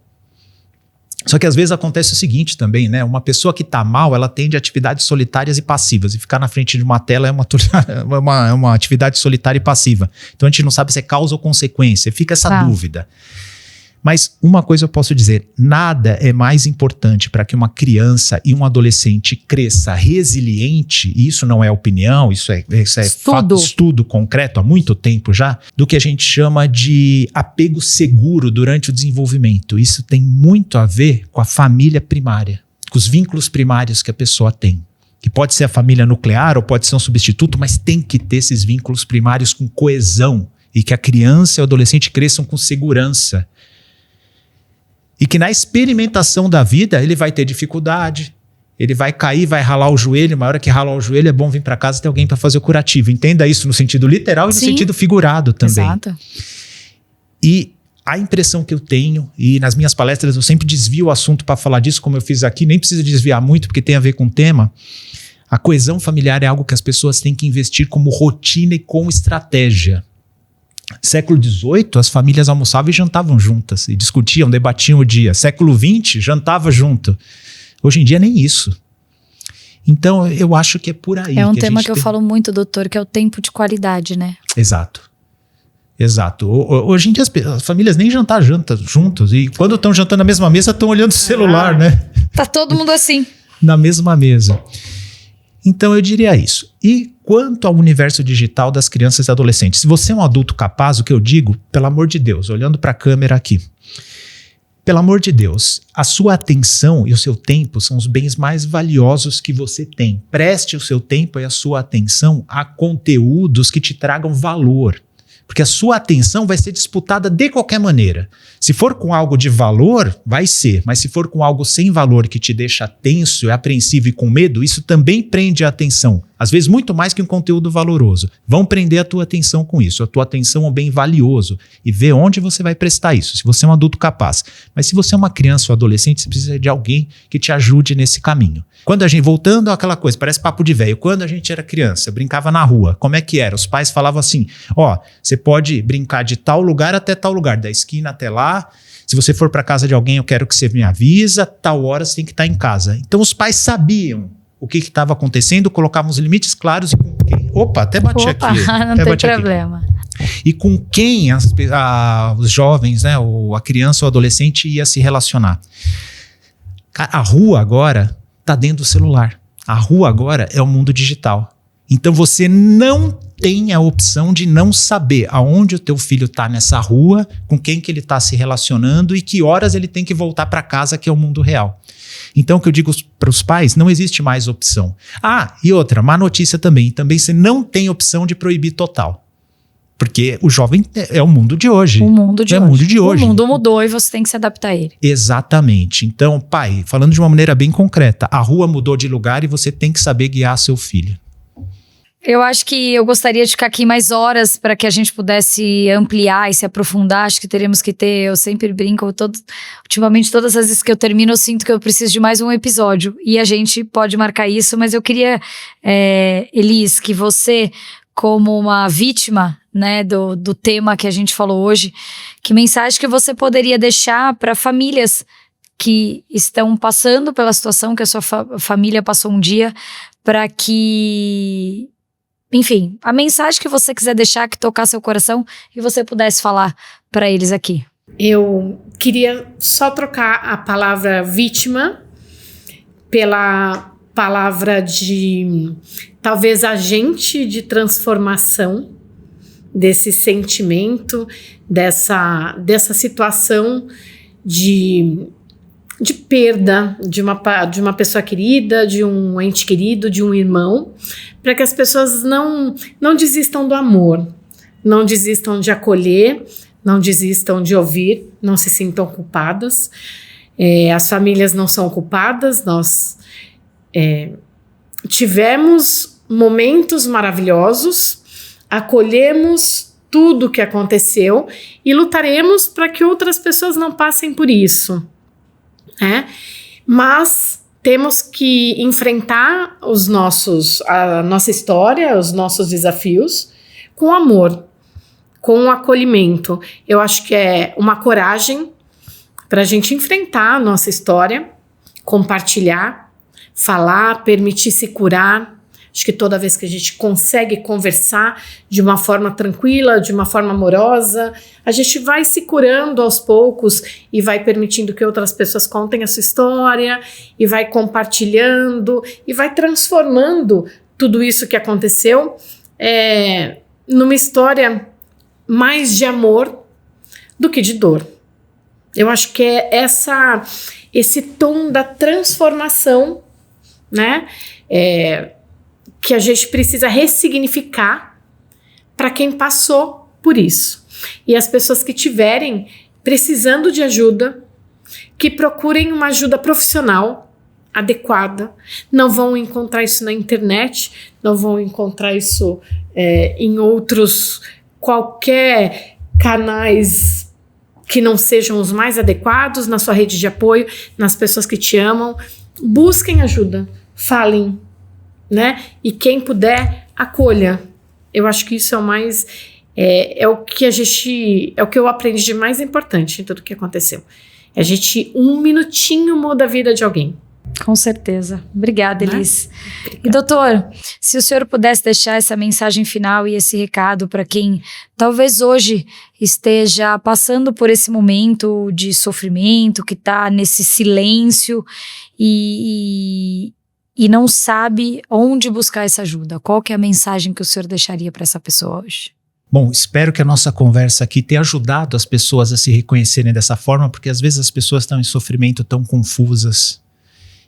Só que às vezes acontece o seguinte também, né? Uma pessoa que está mal, ela tende a atividades solitárias e passivas. E ficar na frente de uma tela é uma atividade solitária e passiva. Então a gente não sabe se é causa ou consequência. Fica essa dúvida. Mas uma coisa eu posso dizer, nada é mais importante para que uma criança e um adolescente cresça resiliente, e isso não é opinião, isso é fato, estudo concreto há muito tempo já, do que a gente chama de apego seguro durante o desenvolvimento. Isso tem muito a ver com a família primária, com os vínculos primários que a pessoa tem. Que pode ser a família nuclear ou pode ser um substituto, mas tem que ter esses vínculos primários com coesão e que a criança e o adolescente cresçam com segurança. E que na experimentação da vida ele vai ter dificuldade, ele vai cair, vai ralar o joelho, na hora que ralar o joelho é bom vir para casa e ter alguém para fazer o curativo. Entenda isso no sentido literal e no sentido figurado também. Exato. E a impressão que eu tenho, e nas minhas palestras eu sempre desvio o assunto para falar disso, como eu fiz aqui, nem preciso desviar muito porque tem a ver com o tema, a coesão familiar é algo que as pessoas têm que investir como rotina e como estratégia. Século XVIII, as famílias almoçavam e jantavam juntas, e discutiam, debatiam o dia. Século XX, jantava junto. Hoje em dia, nem isso. Então, eu acho que é por aí. É um tema que eu falo muito, doutor, que é o tempo de qualidade, né? Exato. Hoje em dia, as famílias nem jantam juntos, e quando estão jantando na mesma mesa, estão olhando o celular, né? Tá todo mundo assim. Na mesma mesa. Então eu diria isso. E quanto ao universo digital das crianças e adolescentes, se você é um adulto capaz, o que eu digo, pelo amor de Deus, olhando para a câmera aqui, pelo amor de Deus, a sua atenção e o seu tempo são os bens mais valiosos que você tem. Preste o seu tempo e a sua atenção a conteúdos que te tragam valor. Porque a sua atenção vai ser disputada de qualquer maneira. Se for com algo de valor, vai ser. Mas se for com algo sem valor que te deixa tenso, apreensivo e com medo, isso também prende a atenção. Às vezes muito mais que um conteúdo valoroso. Vão prender a tua atenção com isso. A tua atenção é um bem valioso. E vê onde você vai prestar isso, se você é um adulto capaz. Mas se você é uma criança ou adolescente, você precisa de alguém que te ajude nesse caminho. Quando a gente, voltando àquela coisa, parece papo de velho, quando a gente era criança, brincava na rua, como é que era? Os pais falavam assim, você pode brincar de tal lugar até tal lugar, da esquina até lá, se você for para casa de alguém, eu quero que você me avisa, tal hora você tem que estar em casa. Então os pais sabiam o que estava acontecendo, colocavam os limites claros e com quem... Até bati aqui. Não tem problema. E com quem os jovens, né, ou a criança ou o adolescente ia se relacionar. A rua agora está dentro do celular. A rua agora é o mundo digital. Então você não tem a opção de não saber aonde o teu filho está nessa rua, com quem que ele está se relacionando e que horas ele tem que voltar para casa, que é o mundo real. Então o que eu digo para os pais, não existe mais opção. E outra, má notícia também. Também você não tem opção de proibir total. Porque o jovem é o mundo de hoje. O mundo de hoje. O mundo mudou e você tem que se adaptar a ele. Exatamente. Então, pai, falando de uma maneira bem concreta, a rua mudou de lugar e você tem que saber guiar seu filho. Eu acho que eu gostaria de ficar aqui mais horas para que a gente pudesse ampliar e se aprofundar. Acho que teremos que ter, eu sempre brinco, ultimamente todas as vezes que eu termino eu sinto que eu preciso de mais um episódio. E a gente pode marcar isso, mas eu queria, Elis, que você, como uma vítima, né, do tema que a gente falou hoje, que mensagem que você poderia deixar para famílias que estão passando pela situação que a sua família passou um dia, para que... Enfim, a mensagem que você quiser deixar, que tocar seu coração, e você pudesse falar para eles aqui. Eu queria só trocar a palavra vítima pela palavra de talvez agente de transformação desse sentimento, dessa situação de perda de uma pessoa querida, de um ente querido, de um irmão, para que as pessoas não desistam do amor, não desistam de acolher, não desistam de ouvir, não se sintam culpadas. As famílias não são culpadas, nós tivemos momentos maravilhosos, acolhemos tudo o que aconteceu e lutaremos para que outras pessoas não passem por isso. Mas temos que enfrentar a nossa história, os nossos desafios com amor, com acolhimento. Eu acho que é uma coragem para a gente enfrentar a nossa história, compartilhar, falar, permitir se curar. Acho que toda vez que a gente consegue conversar de uma forma tranquila, de uma forma amorosa, a gente vai se curando aos poucos e vai permitindo que outras pessoas contem a sua história e vai compartilhando e vai transformando tudo isso que aconteceu numa história mais de amor do que de dor. Eu acho que é esse tom da transformação, né? Que a gente precisa ressignificar para quem passou por isso. E as pessoas que estiverem precisando de ajuda, que procurem uma ajuda profissional adequada. Não vão encontrar isso na internet, não vão encontrar isso em outros qualquer canais que não sejam os mais adequados, na sua rede de apoio, nas pessoas que te amam. Busquem ajuda, falem, né? E quem puder, acolha. Eu acho que isso é o mais o que eu aprendi de mais importante em tudo que aconteceu. A gente, um minutinho muda a vida de alguém. Com certeza. Obrigada, Elis. E doutor, se o senhor pudesse deixar essa mensagem final e esse recado para quem talvez hoje esteja passando por esse momento de sofrimento, que está nesse silêncio e não sabe onde buscar essa ajuda. Qual que é a mensagem que o senhor deixaria para essa pessoa hoje? Bom, espero que a nossa conversa aqui tenha ajudado as pessoas a se reconhecerem dessa forma, porque às vezes as pessoas estão em sofrimento, tão confusas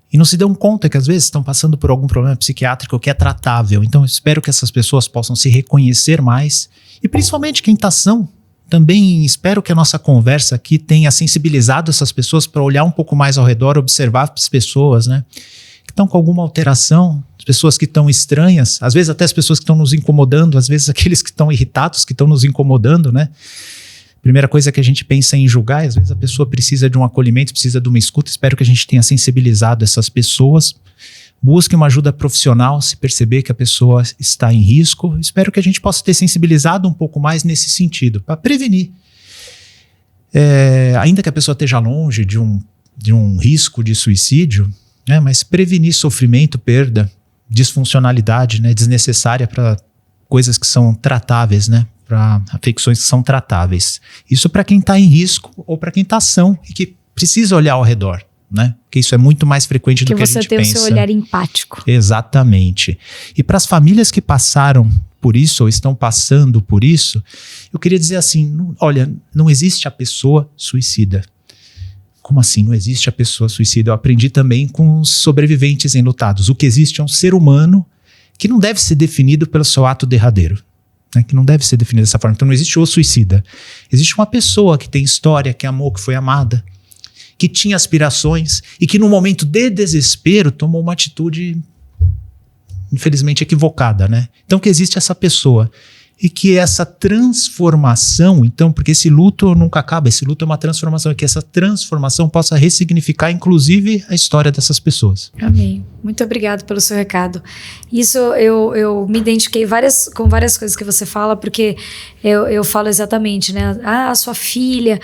e não se dão conta que às vezes estão passando por algum problema psiquiátrico que é tratável. Então espero que essas pessoas possam se reconhecer mais e principalmente quem está são. Também espero que a nossa conversa aqui tenha sensibilizado essas pessoas para olhar um pouco mais ao redor, observar as pessoas, né? Que estão com alguma alteração, as pessoas que estão estranhas, às vezes até as pessoas que estão nos incomodando, às vezes aqueles que estão irritados, que estão nos incomodando, né? Primeira coisa que a gente pensa em julgar, às vezes a pessoa precisa de um acolhimento, precisa de uma escuta. Espero que a gente tenha sensibilizado essas pessoas. Busque uma ajuda profissional se perceber que a pessoa está em risco. Espero que a gente possa ter sensibilizado um pouco mais nesse sentido, para prevenir. Ainda que a pessoa esteja longe de um risco de suicídio, né, mas prevenir sofrimento, perda, disfuncionalidade, né, desnecessária para coisas que são tratáveis, né? Para afecções que são tratáveis. Isso para quem está em risco ou para quem está são e que precisa olhar ao redor, né? Porque isso é muito mais frequente do que a gente pensa. Que você tem o seu olhar empático. Exatamente. E para as famílias que passaram por isso ou estão passando por isso, eu queria dizer assim, olha, não existe a pessoa suicida. Como assim não existe a pessoa suicida? Eu aprendi também com os sobreviventes enlutados. O que existe é um ser humano que não deve ser definido pelo seu ato derradeiro. Que não deve ser definido dessa forma. Então não existe o suicida. Existe uma pessoa que tem história, que amou, que foi amada, que tinha aspirações e que no momento de desespero tomou uma atitude infelizmente equivocada, né? Então que existe essa pessoa e que essa transformação, então, porque esse luto nunca acaba, esse luto é uma transformação, e que essa transformação possa ressignificar inclusive a história dessas pessoas. Amém. Muito obrigado pelo seu recado. Isso eu me identifiquei com várias coisas que você fala, porque eu falo exatamente, né? A sua filha,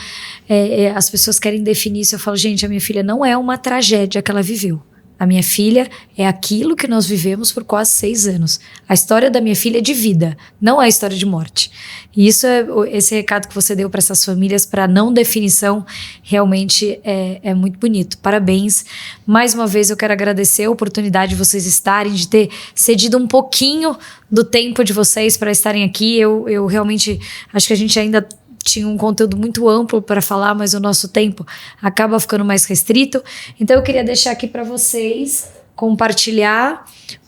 as pessoas querem definir isso. Eu falo, gente, a minha filha não é uma tragédia que ela viveu. A minha filha é aquilo que nós vivemos por quase 6 anos. A história da minha filha é de vida, não é a história de morte. E isso é esse recado que você deu para essas famílias, para não definição, realmente é muito bonito. Parabéns. Mais uma vez eu quero agradecer a oportunidade de vocês estarem, de ter cedido um pouquinho do tempo de vocês para estarem aqui. Eu realmente acho que a gente ainda tinha um conteúdo muito amplo para falar, mas o nosso tempo acaba ficando mais restrito. Então eu queria deixar aqui para vocês compartilhar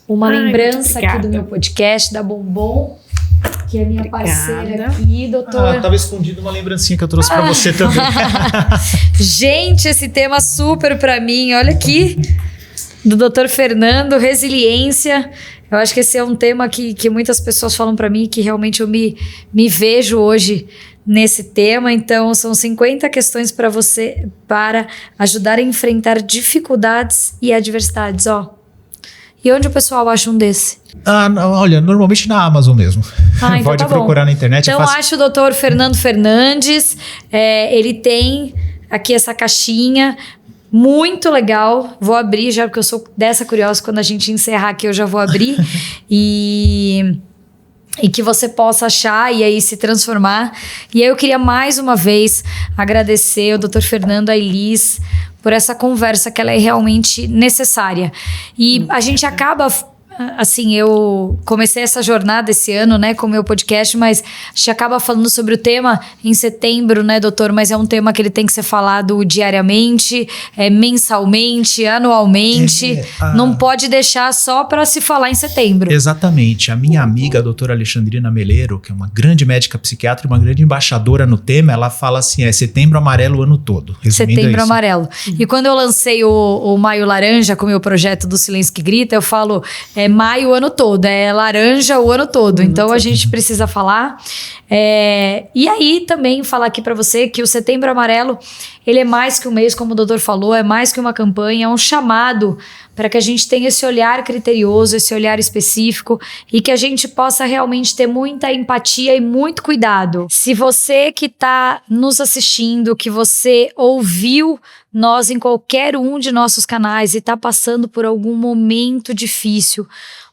uma lembrança aqui do meu podcast, da Bombom, que é minha parceira aqui, doutor. Tava escondido uma lembrancinha que eu trouxe para você também. Gente, esse tema super para mim, olha aqui, do doutor Fernando, resiliência. Eu acho que esse é um tema que muitas pessoas falam para mim, que realmente eu me vejo hoje nesse tema. Então, são 50 questões para você, para ajudar a enfrentar dificuldades e adversidades, ó. E onde o pessoal acha um desse? Olha, normalmente na Amazon mesmo. Então pode procurar na internet. Então, acho o doutor Fernando Fernandes. Ele tem aqui essa caixinha muito legal. Vou abrir já, porque eu sou dessa curiosa. Quando a gente encerrar aqui, eu já vou abrir. E que você possa achar e aí se transformar. E aí eu queria mais uma vez agradecer ao Dr. Fernando, a Elis, por essa conversa, que ela é realmente necessária. E a gente acaba, assim, eu comecei essa jornada esse ano, né, com o meu podcast, mas a gente acaba falando sobre o tema em setembro, né, doutor? Mas é um tema que ele tem que ser falado diariamente, mensalmente, anualmente. Não pode deixar só para se falar em setembro. Exatamente. A minha amiga, a doutora Alexandrina Meleiro, que é uma grande médica psiquiatra, uma grande embaixadora no tema, ela fala assim, setembro amarelo o ano todo. Setembro amarelo. E quando eu lancei o Maio Laranja, com o meu projeto do Silêncio que Grita, eu falo... maio o ano todo, laranja o ano todo. Então a gente precisa falar. E aí também falar aqui para você que o Setembro Amarelo, ele é mais que um mês, como o doutor falou, é mais que uma campanha, é um chamado para que a gente tenha esse olhar criterioso, esse olhar específico e que a gente possa realmente ter muita empatia e muito cuidado. Se você que está nos assistindo, que você ouviu nós em qualquer um de nossos canais e está passando por algum momento difícil,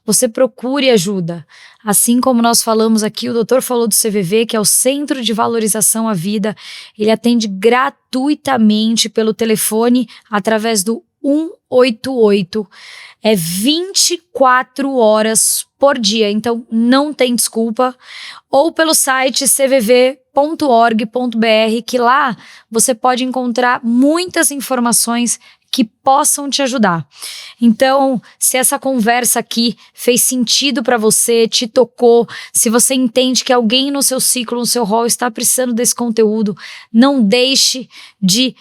você procure ajuda. Assim como nós falamos aqui, o doutor falou do CVV, que é o Centro de Valorização à Vida. Ele atende gratuitamente pelo telefone através do 188. 24 horas por dia, então não tem desculpa. Ou pelo site cvv.org.br, que lá você pode encontrar muitas informações que possam te ajudar. Então, se essa conversa aqui fez sentido para você, te tocou, se você entende que alguém no seu ciclo, no seu rol está precisando desse conteúdo, não deixe de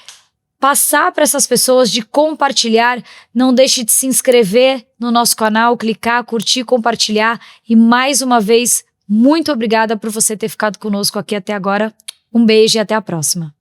passar para essas pessoas, de compartilhar, não deixe de se inscrever no nosso canal, clicar, curtir, compartilhar. E mais uma vez, muito obrigada por você ter ficado conosco aqui até agora. Um beijo e até a próxima.